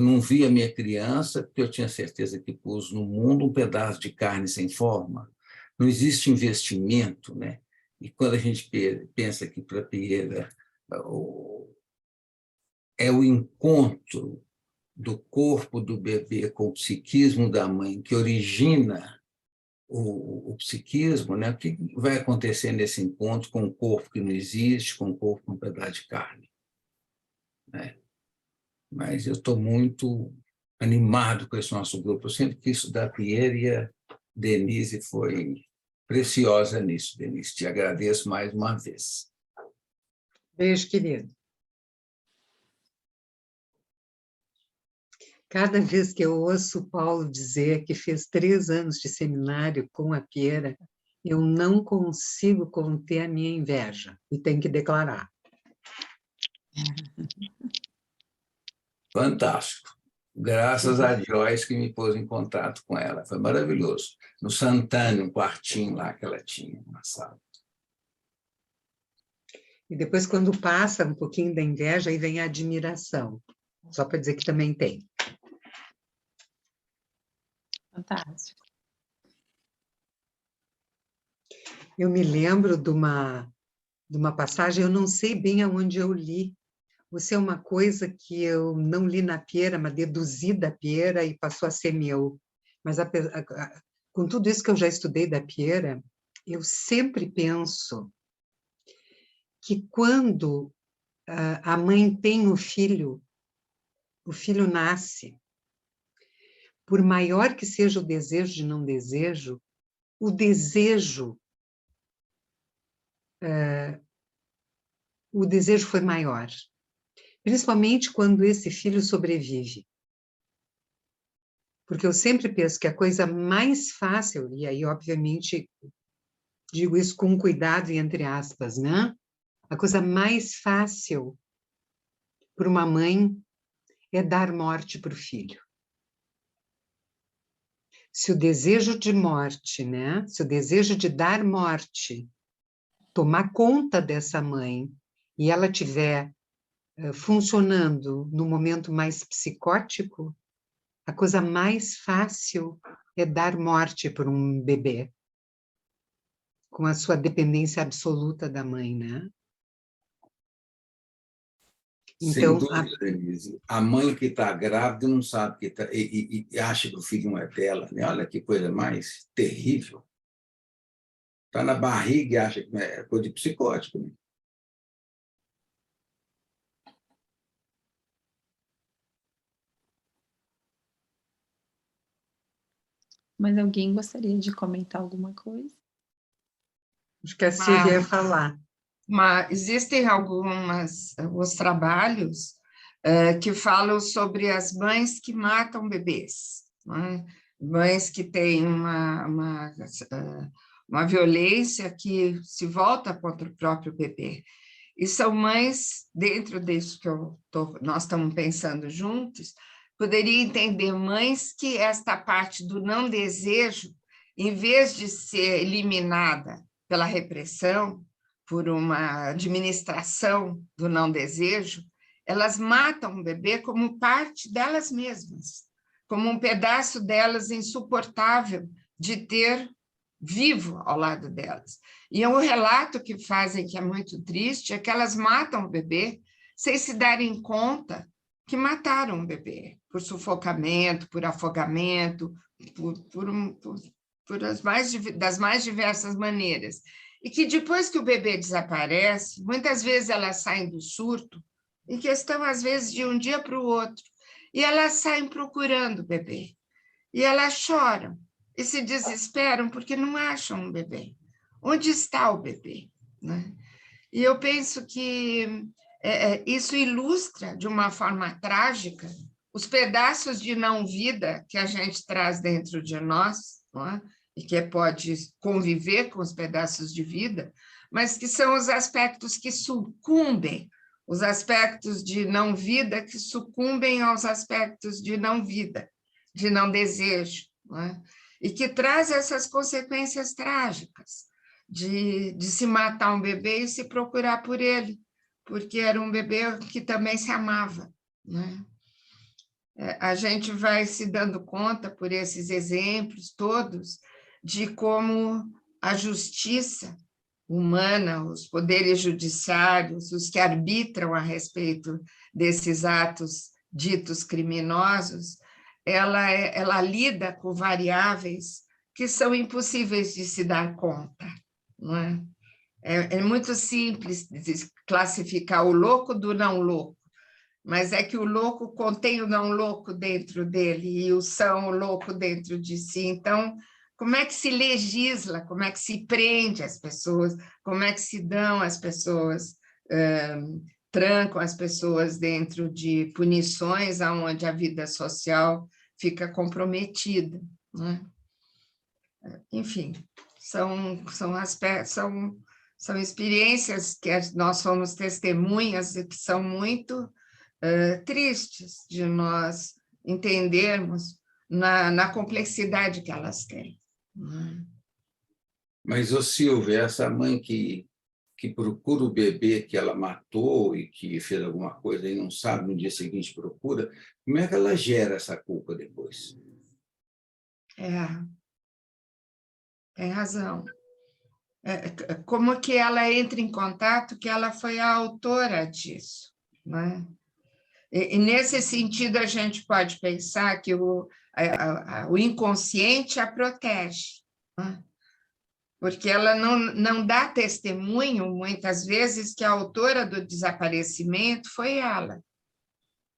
não vi a minha criança, porque eu tinha certeza que pus no mundo um pedaço de carne sem forma. Não existe investimento, né? E quando a gente pensa que para a Piera é o encontro do corpo do bebê com o psiquismo da mãe que origina o psiquismo, né? O que vai acontecer nesse encontro com o corpo que não existe, com o corpo com um pedaço de carne, né? Mas eu estou muito animado com esse nosso grupo. Eu sempre quis estudar Piera e a Denise foi preciosa nisso, Denise. Te agradeço mais uma vez. Beijo, querido. Cada vez que eu ouço o Paulo dizer que fez 3 anos de seminário com a Piera, eu não consigo conter a minha inveja, e tenho que declarar. Fantástico. Graças a Joyce que me pôs em contato com ela. Foi maravilhoso. No Santana, um quartinho lá que ela tinha na sala. E depois, quando passa um pouquinho da inveja, aí vem a admiração. Só para dizer que também tem. Fantástico. Eu me lembro de uma passagem, eu não sei bem aonde eu li. Isso é uma coisa que eu não li na Piera, mas deduzi da Piera e passou a ser meu. Mas com tudo isso que eu já estudei da Piera, eu sempre penso que quando a mãe tem o filho nasce, por maior que seja o desejo de não desejo, o desejo foi maior. Principalmente quando esse filho sobrevive. Porque eu sempre penso que a coisa mais fácil, e aí, obviamente, digo isso com cuidado e entre aspas, né? A coisa mais fácil para uma mãe é dar morte para o filho. Se o desejo de morte, né? Se o desejo de dar morte tomar conta dessa mãe e ela tiver funcionando no momento mais psicótico, a coisa mais fácil é dar morte para um bebê, com a sua dependência absoluta da mãe, né? Então, sem dúvida, Denise. A mãe que está grávida não sabe que tá, e acha que o filho não é dela, né? Olha que coisa mais terrível. Está na barriga e acha que é coisa de psicótico, né? Mas alguém gostaria de comentar alguma coisa? Acho que a Silvia ia falar. Mas existem alguns trabalhos que falam sobre as mães que matam bebês, né? Mães que têm uma violência que se volta contra o próprio bebê. E são mães, dentro disso que nós estamos pensando juntos, poderia entender mães que esta parte do não desejo, em vez de ser eliminada pela repressão, por uma administração do não desejo, elas matam o bebê como parte delas mesmas, como um pedaço delas insuportável de ter vivo ao lado delas. E o relato que fazem, que é muito triste, é que elas matam o bebê sem se darem conta que mataram o bebê, por sufocamento, por afogamento, das mais diversas maneiras. E que depois que o bebê desaparece, muitas vezes elas saem do surto, em questão, às vezes, de um dia para o outro, e elas saem procurando o bebê. E elas choram e se desesperam porque não acham um bebê. Onde está o bebê? Né? E eu penso que isso ilustra, de uma forma trágica, os pedaços de não-vida que a gente traz dentro de nós, não é? E que pode conviver com os pedaços de vida, mas que são os aspectos que sucumbem, os aspectos de não-vida que sucumbem aos aspectos de não-vida, de não desejo, não é? E que traz essas consequências trágicas de se matar um bebê e se procurar por ele, porque era um bebê que também se amava, né? A gente vai se dando conta, por esses exemplos todos, de como a justiça humana, os poderes judiciários, os que arbitram a respeito desses atos ditos criminosos, ela lida com variáveis que são impossíveis de se dar conta, não é? É muito simples classificar o louco do não louco, mas é que o louco contém o não louco dentro dele e o são louco dentro de si. Então, como é que se legisla, como é que se prende as pessoas, como é que se dão as pessoas, trancam as pessoas dentro de punições onde a vida social fica comprometida, né? Enfim, são experiências que nós somos testemunhas e que são muito tristes de nós entendermos na complexidade que elas têm. Mas, ô Silvia, essa mãe que procura o bebê que ela matou e que fez alguma coisa e não sabe, no dia seguinte procura, como é que ela gera essa culpa depois? Tem razão. Como que ela entra em contato que ela foi a autora disso, né? E nesse sentido, a gente pode pensar que o inconsciente a protege, né? Porque ela não dá testemunho, muitas vezes, que a autora do desaparecimento foi ela,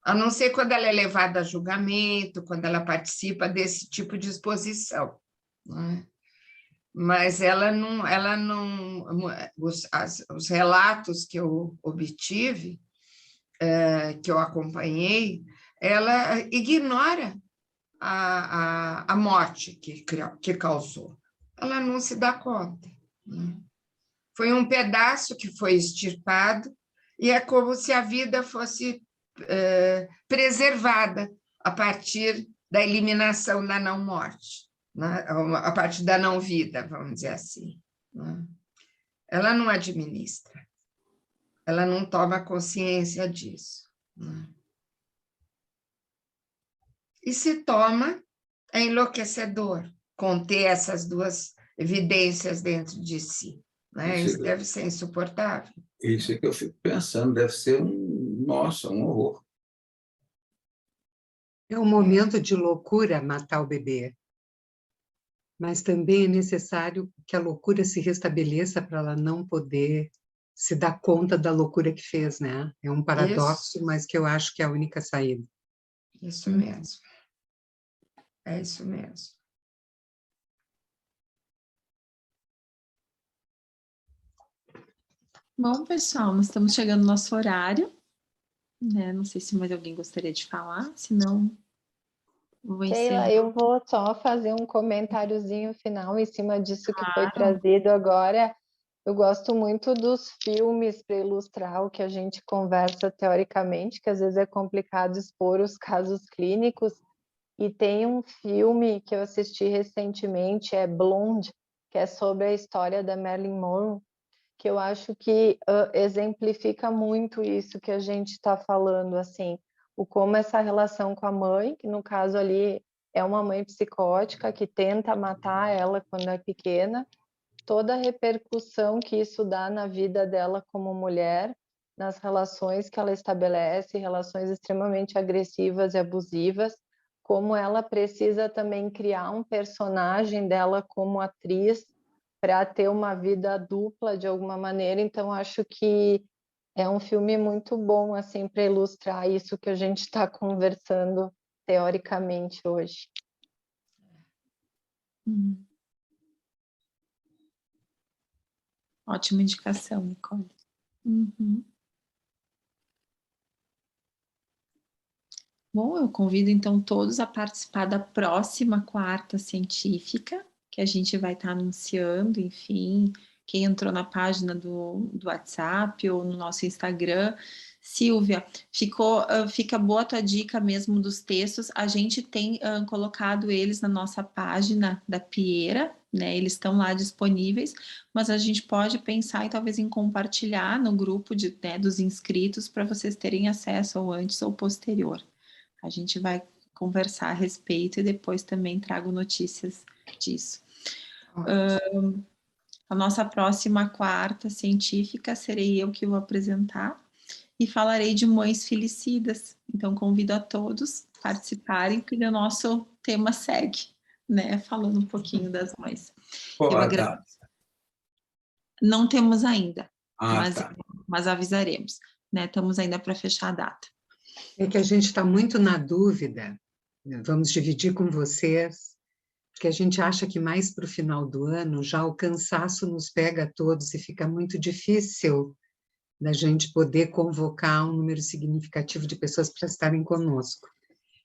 a não ser quando ela é levada a julgamento, quando ela participa desse tipo de exposição, né? Mas os relatos que eu obtive, que eu acompanhei, ela ignora a morte que causou. Ela não se dá conta, né? Foi um pedaço que foi extirpado e é como se a vida fosse preservada a partir da eliminação da não-morte, né? A partir da não-vida, vamos dizer assim, né? Ela não administra, ela não toma consciência disso, né? E se toma, é enlouquecedor conter essas duas evidências dentro de si, né? Isso deve ser insuportável. Isso é que eu fico pensando, deve ser um horror. É um momento de loucura matar o bebê, mas também é necessário que a loucura se restabeleça para ela não poder se dar conta da loucura que fez, né? É um paradoxo, mas que eu acho que é a única saída. Isso mesmo. É isso mesmo. Bom, pessoal, nós estamos chegando no nosso horário, né? Não sei se mais alguém gostaria de falar, senão vou encerrar. Sheila, eu vou só fazer um comentáriozinho final em cima disso que foi trazido agora. Eu gosto muito dos filmes para ilustrar o que a gente conversa teoricamente, que às vezes é complicado expor os casos clínicos. E tem um filme que eu assisti recentemente, é Blonde, que é sobre a história da Marilyn Monroe, que eu acho que exemplifica muito isso que a gente está falando, assim, o como essa relação com a mãe, que no caso ali é uma mãe psicótica que tenta matar ela quando é pequena, toda a repercussão que isso dá na vida dela como mulher, nas relações que ela estabelece, relações extremamente agressivas e abusivas, como ela precisa também criar um personagem dela como atriz para ter uma vida dupla de alguma maneira. Então acho que é um filme muito bom assim para ilustrar isso que a gente está conversando teoricamente hoje. Ótima indicação, Nicole. Uhum. Bom, eu convido então todos a participar da próxima quarta científica, que a gente vai estar anunciando, enfim, quem entrou na página do WhatsApp ou no nosso Instagram. Silvia, fica boa a tua dica mesmo dos textos, a gente tem colocado eles na nossa página da Pieira, né? Eles estão lá disponíveis, mas a gente pode pensar talvez em compartilhar no grupo dos inscritos para vocês terem acesso ao antes ou posterior. A gente vai conversar a respeito e depois também trago notícias disso. A nossa próxima quarta científica serei eu que vou apresentar e falarei de mães felicidas. Então, convido a todos a participarem, porque o nosso tema segue, né? Falando um pouquinho das mães. Qual a data? Não temos ainda, Tá. mas avisaremos, né? Estamos ainda para fechar a data. É que a gente está muito na dúvida, vamos dividir com vocês, porque a gente acha que mais para o final do ano já o cansaço nos pega a todos e fica muito difícil da gente poder convocar um número significativo de pessoas para estarem conosco.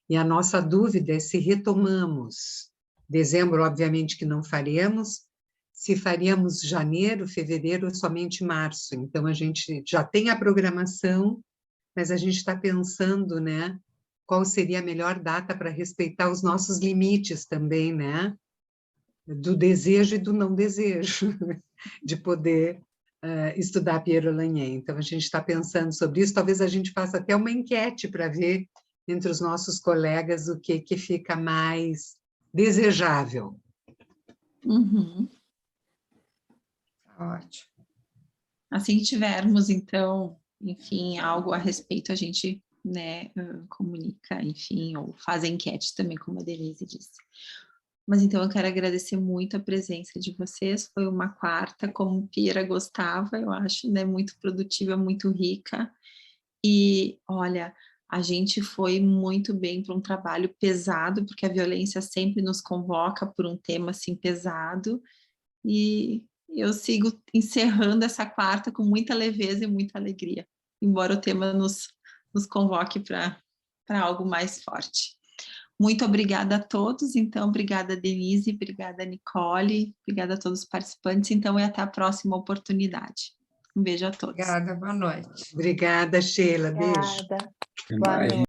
E a nossa dúvida é se retomamos. Dezembro, obviamente que não faremos, se faríamos janeiro, fevereiro ou somente março. Então, a gente já tem a programação, mas a gente está pensando, né, qual seria a melhor data para respeitar os nossos limites também, né, do desejo e do não desejo, de poder estudar Pierre Lanier. Então, a gente está pensando sobre isso, talvez a gente faça até uma enquete para ver entre os nossos colegas o que fica mais desejável. Uhum. Ótimo. Assim que tivermos, então, enfim, algo a respeito, a gente, né, comunica, enfim, ou faz a enquete também, como a Denise disse. Mas então eu quero agradecer muito a presença de vocês, foi uma quarta, como Pira gostava, eu acho, né, muito produtiva, muito rica, e olha, a gente foi muito bem para um trabalho pesado, porque a violência sempre nos convoca por um tema assim pesado, e eu sigo encerrando essa quarta com muita leveza e muita alegria, embora o tema nos convoque para algo mais forte. Muito obrigada a todos, então, obrigada Denise, obrigada Nicole, obrigada a todos os participantes, então, e até a próxima oportunidade. Um beijo a todos. Obrigada, boa noite. Obrigada, Sheila, beijo. Obrigada. Boa noite.